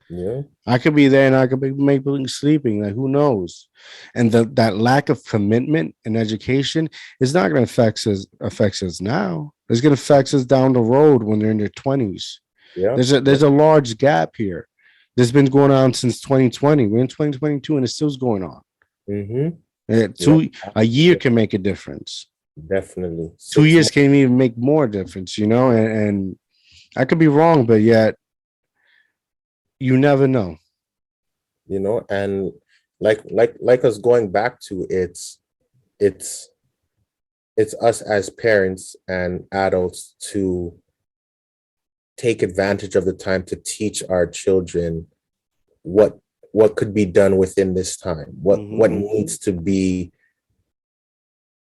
Yeah. I could be there and I could be maybe sleeping, like who knows. And that lack of commitment and education is not going to affect us now. It's going to affect us down the road when they're in their 20s. Yeah. There's a large gap here. This has been going on since 2020. We're in 2022 and it's still going on. Mm-hmm. A year can make a difference. Definitely. 2 years can even make more difference, and I could be wrong, but yet you never know. And like us going back to it's us as parents and adults to take advantage of the time to teach our children what could be done within this time, what needs to be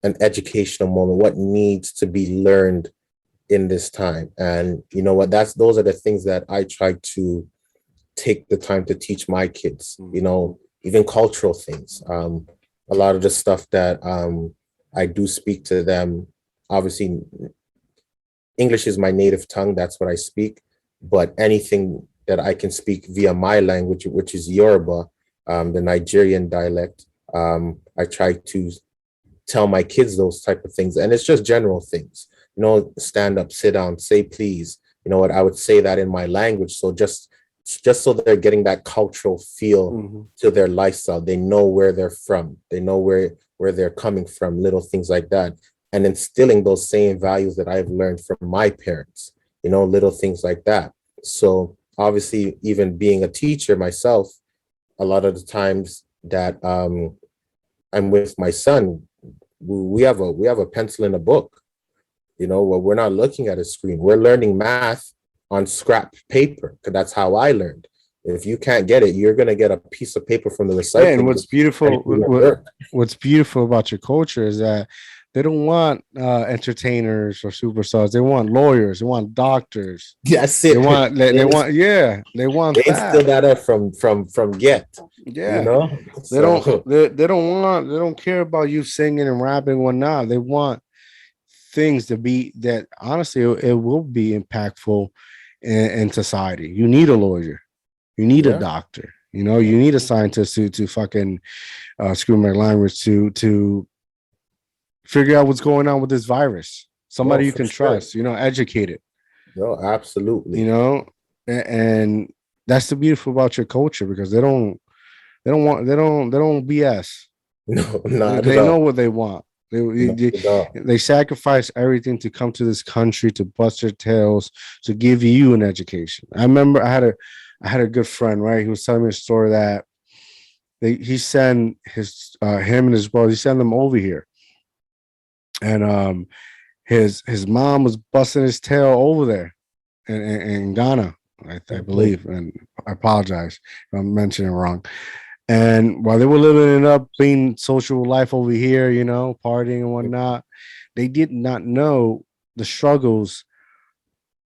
an educational moment, what needs to be learned in this time. And you know what, those are the things that I try to take the time to teach my kids, even cultural things. A lot of the stuff that I do speak to them, obviously English is my native tongue, that's what I speak, but anything that I can speak via my language, which is Yoruba, the Nigerian dialect, I try to tell my kids those type of things. And it's just general things, stand up, sit down, say please, what I would say that in my language. So just so they're getting that cultural feel to their lifestyle. They know where they're from. They know where they're coming from, little things like that. And instilling those same values that I've learned from my parents, little things like that. So obviously, even being a teacher myself, a lot of the times that I'm with my son, we have a pencil and a book, where we're not looking at a screen. We're learning math on scrap paper, because that's how I learned. If you can't get it, you're gonna get a piece of paper from the recycling. Yeah, and what's beautiful about your culture is that they don't want entertainers or superstars. They want lawyers. They want doctors. That's it. They want they that. instill that up from get. Yeah. They don't care about you singing and rapping or not. They want things to be that honestly it will be impactful in society. You need a lawyer. You need a doctor. You need a scientist to fucking screw my language to figure out what's going on with this virus. Somebody you can trust, educate it. No, absolutely. And that's the beautiful about your culture, because they don't BS. No, not they at all. know what they want. They sacrifice everything to come to this country, to bust their tails, to give you an education. I remember I had a good friend, right? He was telling me a story that he sent him and his brother, he sent them over here. And his mom was busting his tail over there in Ghana, I believe. And I apologize if I'm mentioning it wrong. And while they were living it up, being social life over here, partying and whatnot, they did not know the struggles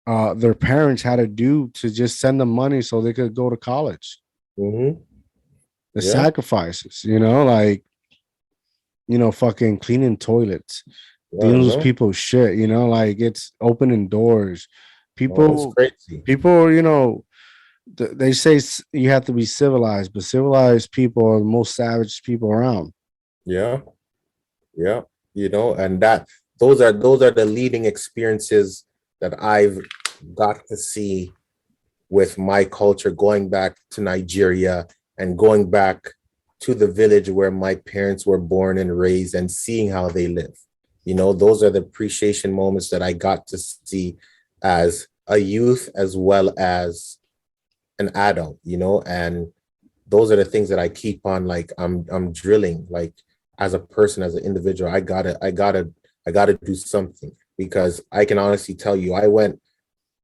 their parents had to do to just send them money so they could go to college. Mm-hmm. The Yeah. sacrifices, fucking cleaning toilets, Yeah, dealing with no, people's shit, like it's opening doors. no, it's People, crazy. people, they say you have to be civilized, but civilized people are the most savage people around. Yeah, yeah, and those are the leading experiences that I've got to see with my culture, going back to Nigeria and going back to the village where my parents were born and raised and seeing how they live. Those are the appreciation moments that I got to see as a youth as well as an adult, and those are the things that I keep on, like, I'm drilling, like, as a person, as an individual. I gotta do something, because I can honestly tell you, I went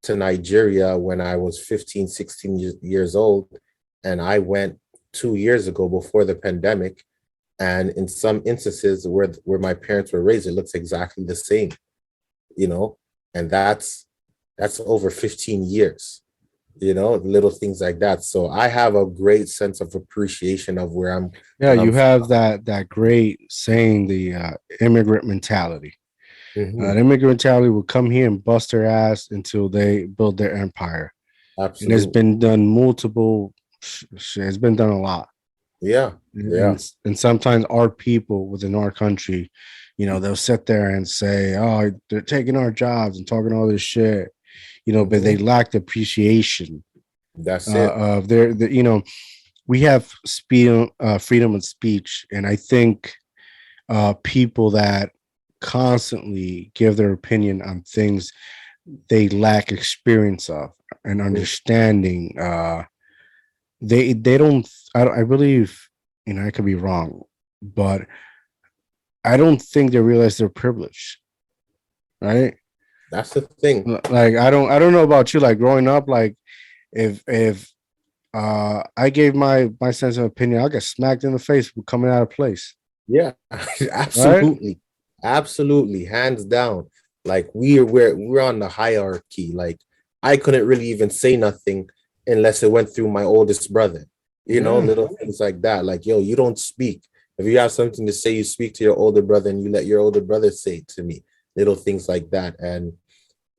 to Nigeria when I was 15, 16 years old. And I went 2 years ago before the pandemic. And in some instances where my parents were raised, it looks exactly the same, and that's over 15 years, little things like that. So I have a great sense of appreciation of where Yeah, I'm you have from. that great saying, the immigrant mentality. Mhm. The immigrant mentality will come here and bust their ass until they build their empire. And it's Absolutely. been done multiple. It's been done a lot. Yeah. Yeah. And sometimes our people within our country, they'll sit there and say, "Oh, they're taking our jobs and talking all this shit," but they Mhm. lack the appreciation That's it. of we have freedom of speech, and I think people that constantly give their opinion on things they lack experience of and Mhm. understanding. They don't. I believe, I could be wrong, but I don't think they realize they're privileged. Right? That's the thing. Like I don't know about you. Like growing up, like if I gave my sense of opinion, I'll get smacked in the face for coming out of place. Yeah, Right? absolutely. Absolutely. Hands down. Like, we're on the hierarchy. Like, I couldn't really even say nothing unless it went through my oldest brother. Yeah. Little things like that. Like, yo, you don't speak. If you have something to say, you speak to your older brother and you let your older brother say it to me. Little things like that. And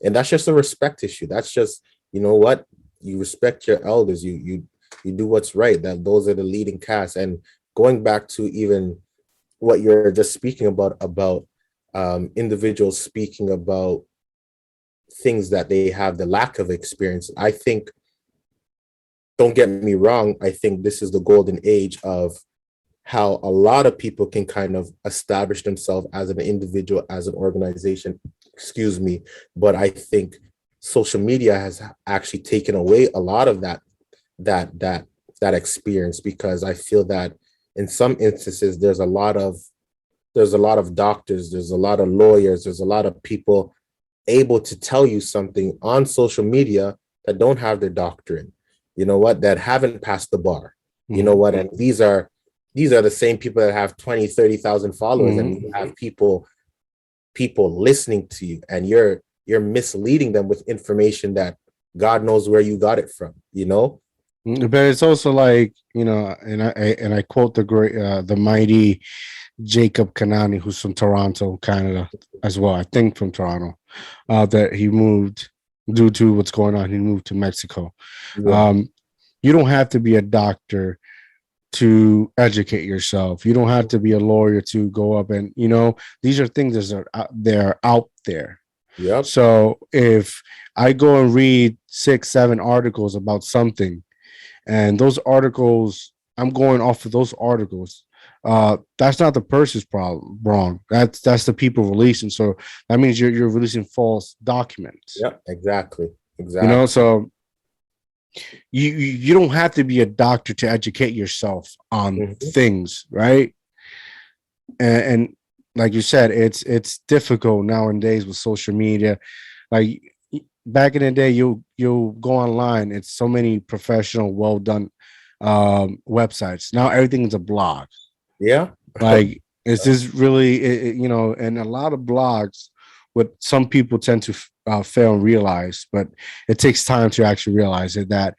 that's just a respect issue. That's just, what? You respect your elders. You do what's right. Those are the leading casts. And going back to even what you're just speaking about individuals speaking about things that they have the lack of experience. I think, don't get me wrong, I think this is the golden age of how a lot of people can kind of establish themselves as an individual, as an organization, excuse me. But I think social media has actually taken away a lot of that that that experience, because I feel that in some instances there's a lot of doctors, there's a lot of lawyers, there's a lot of people able to tell you something on social media that don't have their doctrine, that haven't passed the bar, Mm-hmm. and these are the same people that have 20, 30,000 followers, and you Mm-hmm. have people listening to you, and you're misleading them with information that God knows where you got it from. But it's also like, and I quote the mighty Jacob Kanani, who's from Toronto, Canada, as well. I think from Toronto, that he moved due to what's going on. He moved to Mexico. Yeah. Um, you don't have to be a doctor to educate yourself. You don't have to be a lawyer to go up and these are things that they're out there. Yep. So if I go and read 6, 7 articles about something, and those articles, I'm going off of those articles. That's not the person's problem. Wrong. That's the people releasing. So that means you're releasing false documents. Yep. Exactly. Exactly. So you don't have to be a doctor to educate yourself on Mhm. things, right? And like you said, it's difficult nowadays with social media. Like back in the day, you'll go online. It's so many professional, well done websites. Now everything's a blog. Yeah. Like, is this really, and a lot of blogs, what some people tend to fail and realize, but it takes time to actually realize it, that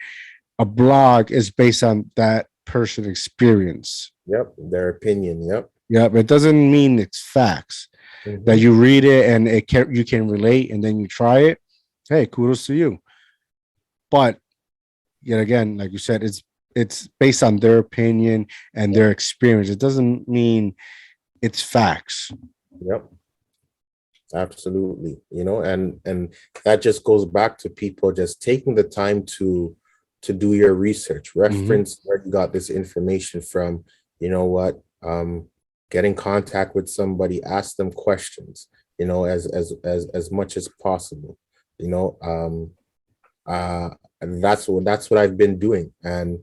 a blog is based on that person experience. Yep. Their opinion. Yep. Yeah, it doesn't mean it's facts. That Hmm. you read it and you can relate, and then you try it. Hey, kudos to you. But yet again, like you said, it's based on their opinion and their experience. It doesn't mean it's facts. Yep. Absolutely. And that just goes back to people just taking the time to do your research, Mm-hmm. reference where you got this information from. You know what? Get in contact with somebody, ask them questions, as much as possible. You know, and that's what I've been doing. And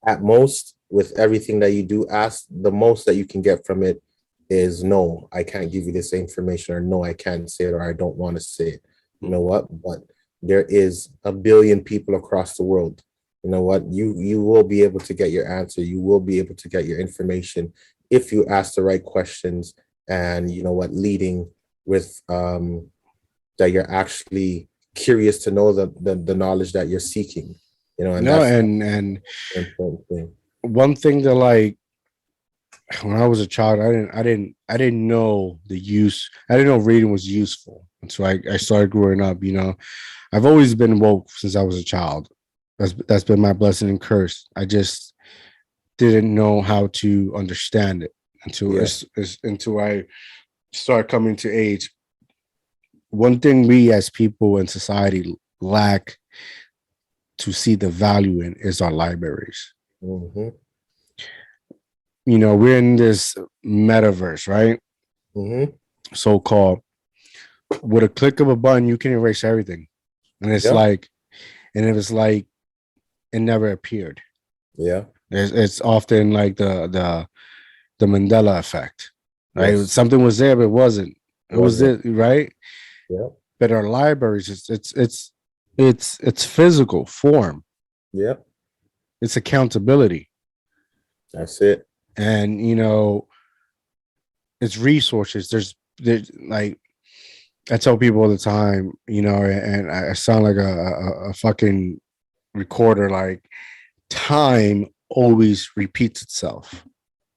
at most, with everything that you do ask, the most that you can get from it is no, I can't give you this information, or no, I can't say it, or I don't want to say it. You know what? But there is a billion people across the world. You know what? You will be able to get your answer. You will be able to get your information if you ask the right questions, and you know what, leading with that you're actually curious to know the knowledge that you're seeking. And No, that's and an important thing. one thing that, like, when I was a child, I didn't know the use. I didn't know reading was useful until I started growing up. I've always been woke since I was a child. That's been my blessing and curse. I just didn't know how to understand it Yeah. until I start coming to age. One thing we as people in society lack to see the value in is our libraries. Hmm. We're in this metaverse, right? Hmm. So called. With a click of a button, you can erase everything. And it's Yeah. like, and it was like it never appeared. Yeah. It's often like the Mandela effect, right? Yes. Something was there, but it wasn't. It was Wasn't. it, right? Yeah. But our libraries, it's physical form. Yeah. It's accountability, That's it. and it's resources. There's like I tell people all the time, and I sound like a fucking recorder. Like, time always repeats itself.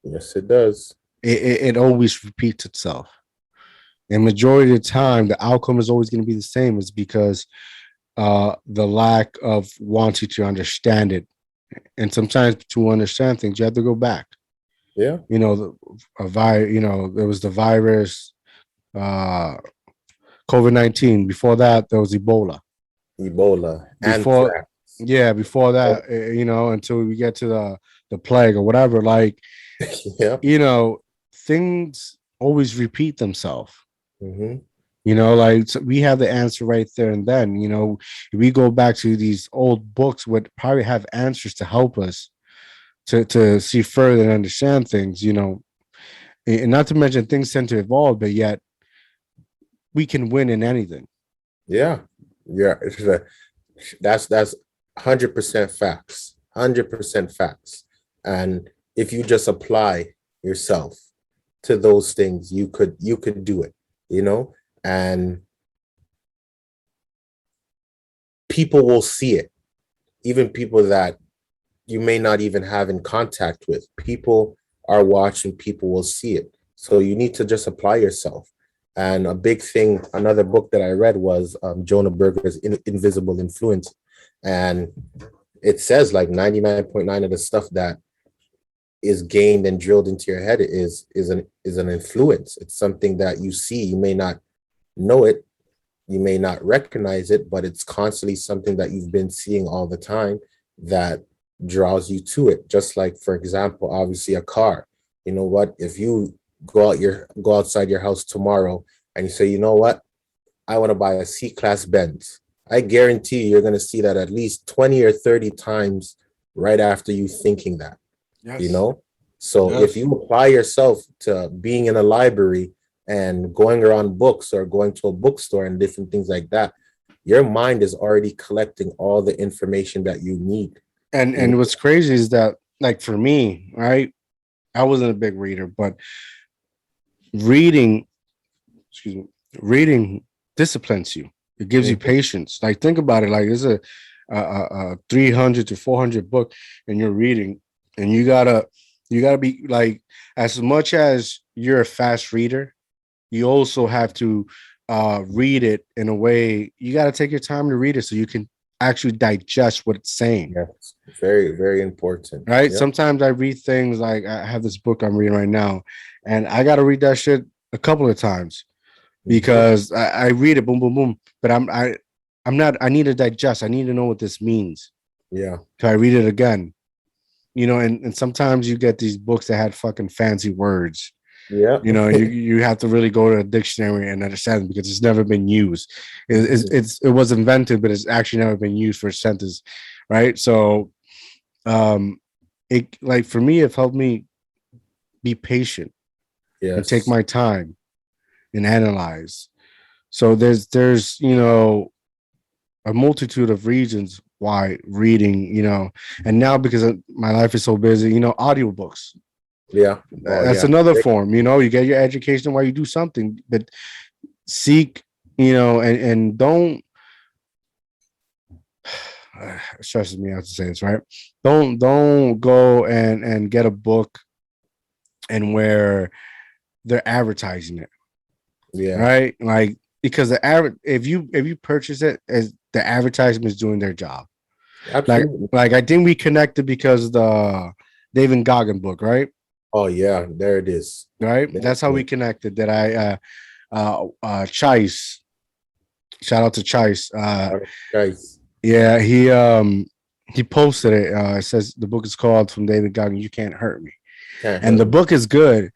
Yes, it does. It always repeats itself. And majority of the time, the outcome is always going to be the same. Is because the lack of wanting to understand it, and sometimes to understand things, you have to go back. Yeah. There was the virus, uh, COVID-19. Before that, there was Ebola. Ebola, Before, anthrax. yeah, before that, until we get to the plague or whatever. Like, Yeah. you know, things always repeat themselves. Hmm. Like, so we have the answer right there and then. If we go back to these old books, would probably have answers to help us to see further and understand things. And not to mention things tend to evolve, but yet we can win in anything. Yeah. Yeah. That's 100% facts. 100% facts. And if you just apply yourself to those things, you could do it, and people will see it. Even people that you may not even have in contact with, people are watching, people will see it. So you need to just apply yourself. And a big thing, another book that I read was Jonah Berger's Invisible Influence. And it says like 99.9 of the stuff that is gained and drilled into your head is an influence. It's something that you see. You may not know it, you may not recognize it, but it's constantly something that you've been seeing all the time that draws you to it. Just like, for example, obviously a car. You know what? If you go outside your house tomorrow and you say, you know what, I want to buy a C-class Benz. I guarantee you're going to see that at least 20 or 30 times right after you thinking that, you Yes. know? So if Yes. you apply yourself to being in a library and going around books or going to a bookstore and different things like that, your mind is already collecting all the information that you need. You And know? what's crazy is that, like, for me, right? I wasn't a big reader, but reading, excuse me, reading disciplines you. It gives you Mhm. patience. Like, think about it. Like, it's a 300 to 400 book, and you're reading, and you gotta be like, as much as you're a fast reader, you also have to read it in a way. You got to take your time to read it so you can actually digest what it's saying. Yes, very, very important. Right. Yeah. Sometimes I read things like, I have this book I'm reading right now, and I got to read that shit a couple of times Mhm. because I read it, boom, boom, boom. But I'm not. I need to digest. I need to know what this means. Yeah. Can I read it again? And sometimes you get these books that had fucking fancy words. Yeah. You have to really go to a dictionary and understand it because it's never been used. It was invented, but it's actually never been used for a sentence, right? So, um, it, like, for me, it helped me be patient and take Yes. my time and analyze. So there's a multitude of reasons why reading, and now because my life is so busy, audiobooks. Yeah. Oh, That's yeah. another form. You get your education while you do something, but seek, and don't it stresses me out to say this, right? Don't go and get a book and where they're advertising it, Yeah. right? Like, because the average, if you purchase it, as the advertisement is doing their job. Like Absolutely. like I think we connected because the David Goggin book, right? Oh, yeah. There it is. Right. There That's how it we is. connected. That Chase. Shout out to Chase. Guys, Yeah, he posted it. It says the book is called From David Goggin, You Can't Hurt Me. can't And hurt the me. book is good,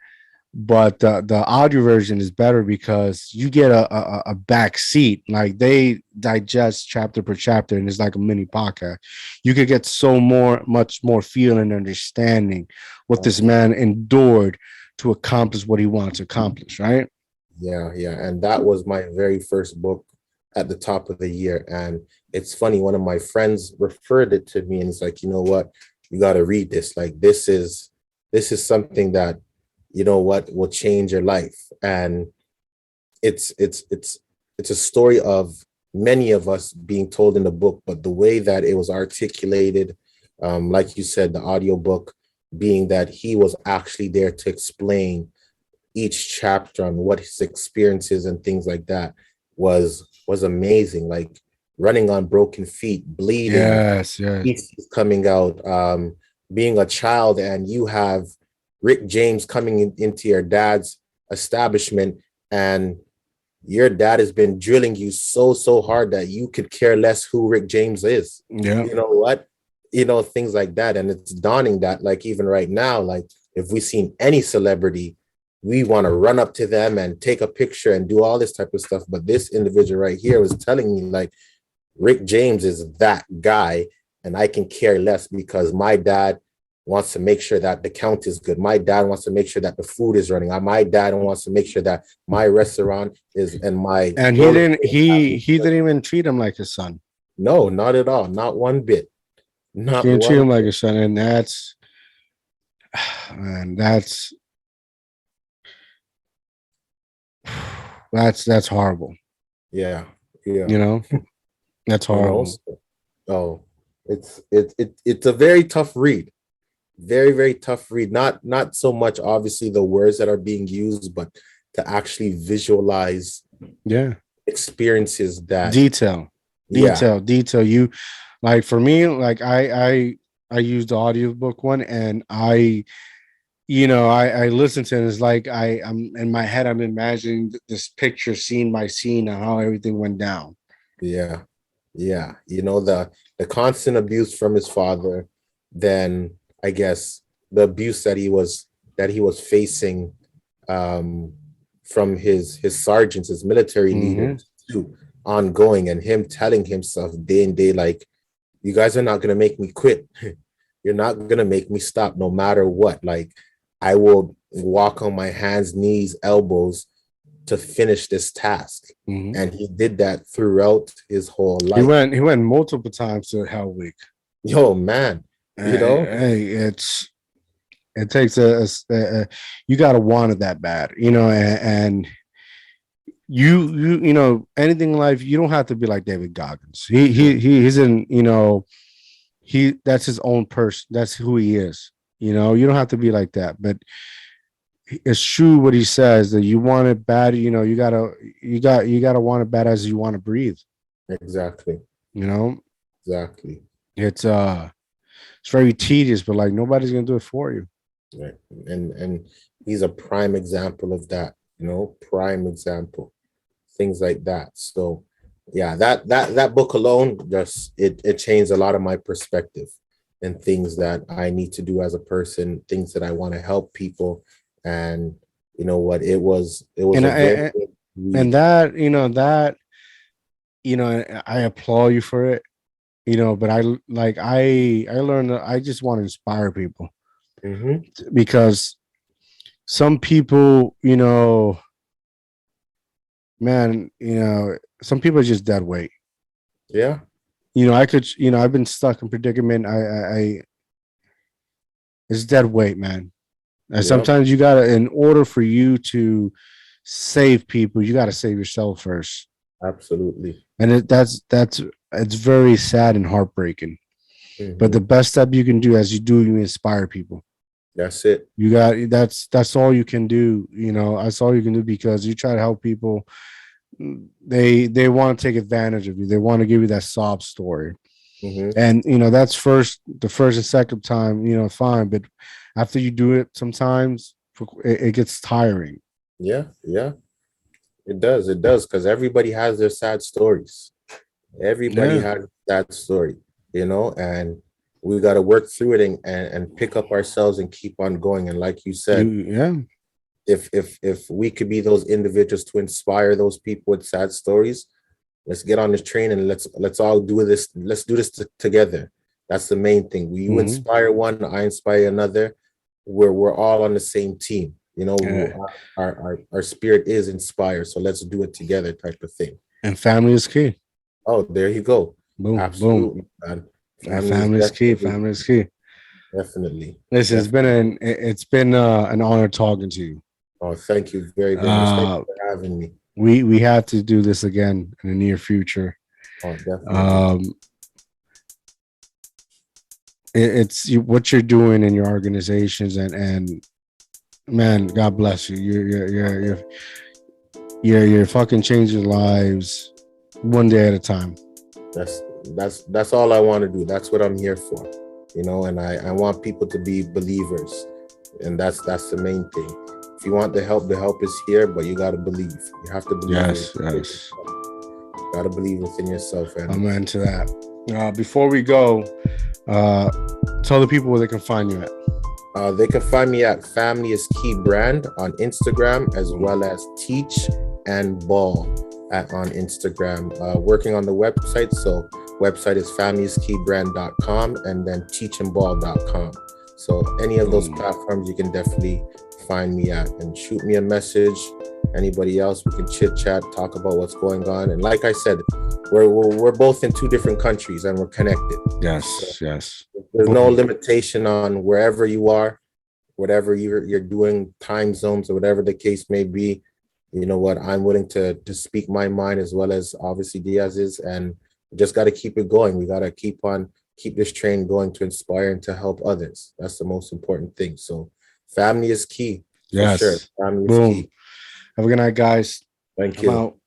but the audio version is better because you get a back seat. Like, they digest chapter per chapter, and it's like a mini podcast. You could get much more feel and understanding what this Absolutely. man endured to accomplish what he wanted to accomplish, right? Yeah, yeah. And that was my very first book at the top of the year. And it's funny, one of my friends referred it to me and it's like, you know what, you got to read this. Like this is something that, you know what, will change your life. And it's a story of many of us being told in the book, but the way that it was articulated, like you said, the audiobook being that he was actually there to explain each chapter on what his experiences and things like that was amazing. Like running on broken feet, bleeding, Yes, yes. feces coming out, being a child, and you have Rick James coming into your dad's establishment, and your dad has been drilling you so hard that you could care less who Rick James is. Yeah. You know what? Things like that. And it's dawning that, like, even right now, like, if we seen any celebrity, we want to run up to them and take a picture and do all this type of stuff. But this individual right here was telling me, like, Rick James is that guy, and I can care less because my dad wants to make sure that the count is good. My dad wants to make sure that the food is running. My dad wants to make sure that my restaurant is and my And he roller didn't coaster he happens. he didn't even treat him like his son. No, not at all. Not one bit. He Not didn't treat one him like bit. his son, and that's man, that's horrible. Yeah, yeah. You know, that's You know. horrible. Oh, it's a very tough read. Very, very tough read. Not so much obviously the words that are being used, but to actually visualize Yeah, experiences that, detail, yeah, detail. You, like, for me, like, I used the audiobook one, and I listen to it. It's like I'm in my head. I'm imagining this picture, scene by scene, and how everything went down. yeah, yeah. The constant abuse from his father, then I guess the abuse that he was facing um from his sergeants, his military Mm-hmm. leaders too. ongoing, and him telling himself day and day, like, you guys are not going to make me quit. You're not going to make me stop no matter what. Like, I will walk on my hands, knees, elbows to finish this task. Mhm. And he did that throughout his whole He life. went multiple times to Hell Week. Yo, man, you know? Hey, it takes you got to want it that bad, you know, and you know, anything in life, you don't have to be like David Goggins. He's in, you know, that's his own person. That's who he is. You know, you don't have to be like that, but it's true what he says that you want it bad. You know, you gotta want it bad as you want to breathe. Exactly. You know, Exactly. it's very tedious, but like nobody's gonna do it for you. Right. And he's a prime example of that, you know, prime example. Things like that. So yeah, that book alone just it changed a lot of my perspective and things that I need to do as a person, things that I want to help people. And you know what, it was And a very good and read. that, I applaud you for it. You know, but I learned that I just want to inspire people Mm-hmm. because some people, you know, man, you know, some people are just dead weight. Yeah. You know, I've been stuck in predicament. It's dead weight, man. And Yeah. sometimes you gotta, in order for you to save people, you gotta save yourself first. Absolutely. And that's it's very sad and heartbreaking. But the Mm-hmm. best step you can do as you do, you inspire people. That's it. You got that's all you can do. You know, that's all you can do because you try to help people. They want to take advantage of you. They want to give you that sob story. Mm-hmm. And you know, that's the first and second time, you know, fine. But after you do it, sometimes it gets tiring. Yeah. Yeah. It does. It does. Because everybody has their sad stories. Everybody Yeah. has that story, you know, and we got to work through it and pick up ourselves and keep on going. And like you said, Yeah. if we could be those individuals to inspire those people with sad stories, let's get on this train and let's all do this. Let's do this together. That's the main thing. You Mhm. inspire one, I inspire another. We're all on the same team. You know, Yeah. our spirit is inspired. So let's do it together, type of thing. And family is key. Oh, there you go. Boom, boom. Absolutely, man. And Family is family is key. definitely, Family is key. definitely, Listen, definitely. it's been an honor talking to you. Oh, thank you very, very much. Thank you Uh, for having me. we have to do this again in the near future. Oh, definitely. Um, it's what you're doing in your organizations, and man, God bless you. You're fucking changing lives one day at a time. That's that's all I want to do. That's what I'm here for. You know, and I want people to be believers. And that's the main thing. If you want the help is here, but you gotta believe. You have to believe. Yes, yes. You gotta believe within yourself. And I'm into that. Before we go, tell the people where they can find you at. they can find me at Family is Key Brand on Instagram, as well as Teach and Ball on Instagram. Working on the website. So website is familyiskeybrand.com and then teachandball.com. So any of those platforms you can definitely find me at, and shoot me a message. Anybody else, we can chit chat, talk about what's going on. And like I said, we're both in two different countries and we're connected. Yes, So yes. there's no limitation on wherever you are, whatever you're doing, time zones or whatever the case may be. You know what? I'm willing to speak my mind, as well as obviously Diaz's, and we just got to keep it going. We got to keep this train going to inspire and to help others. That's the most important thing. So family is key for sure. Yes. Family is Boom. key. Have a good night, guys. Thank I'm you. out.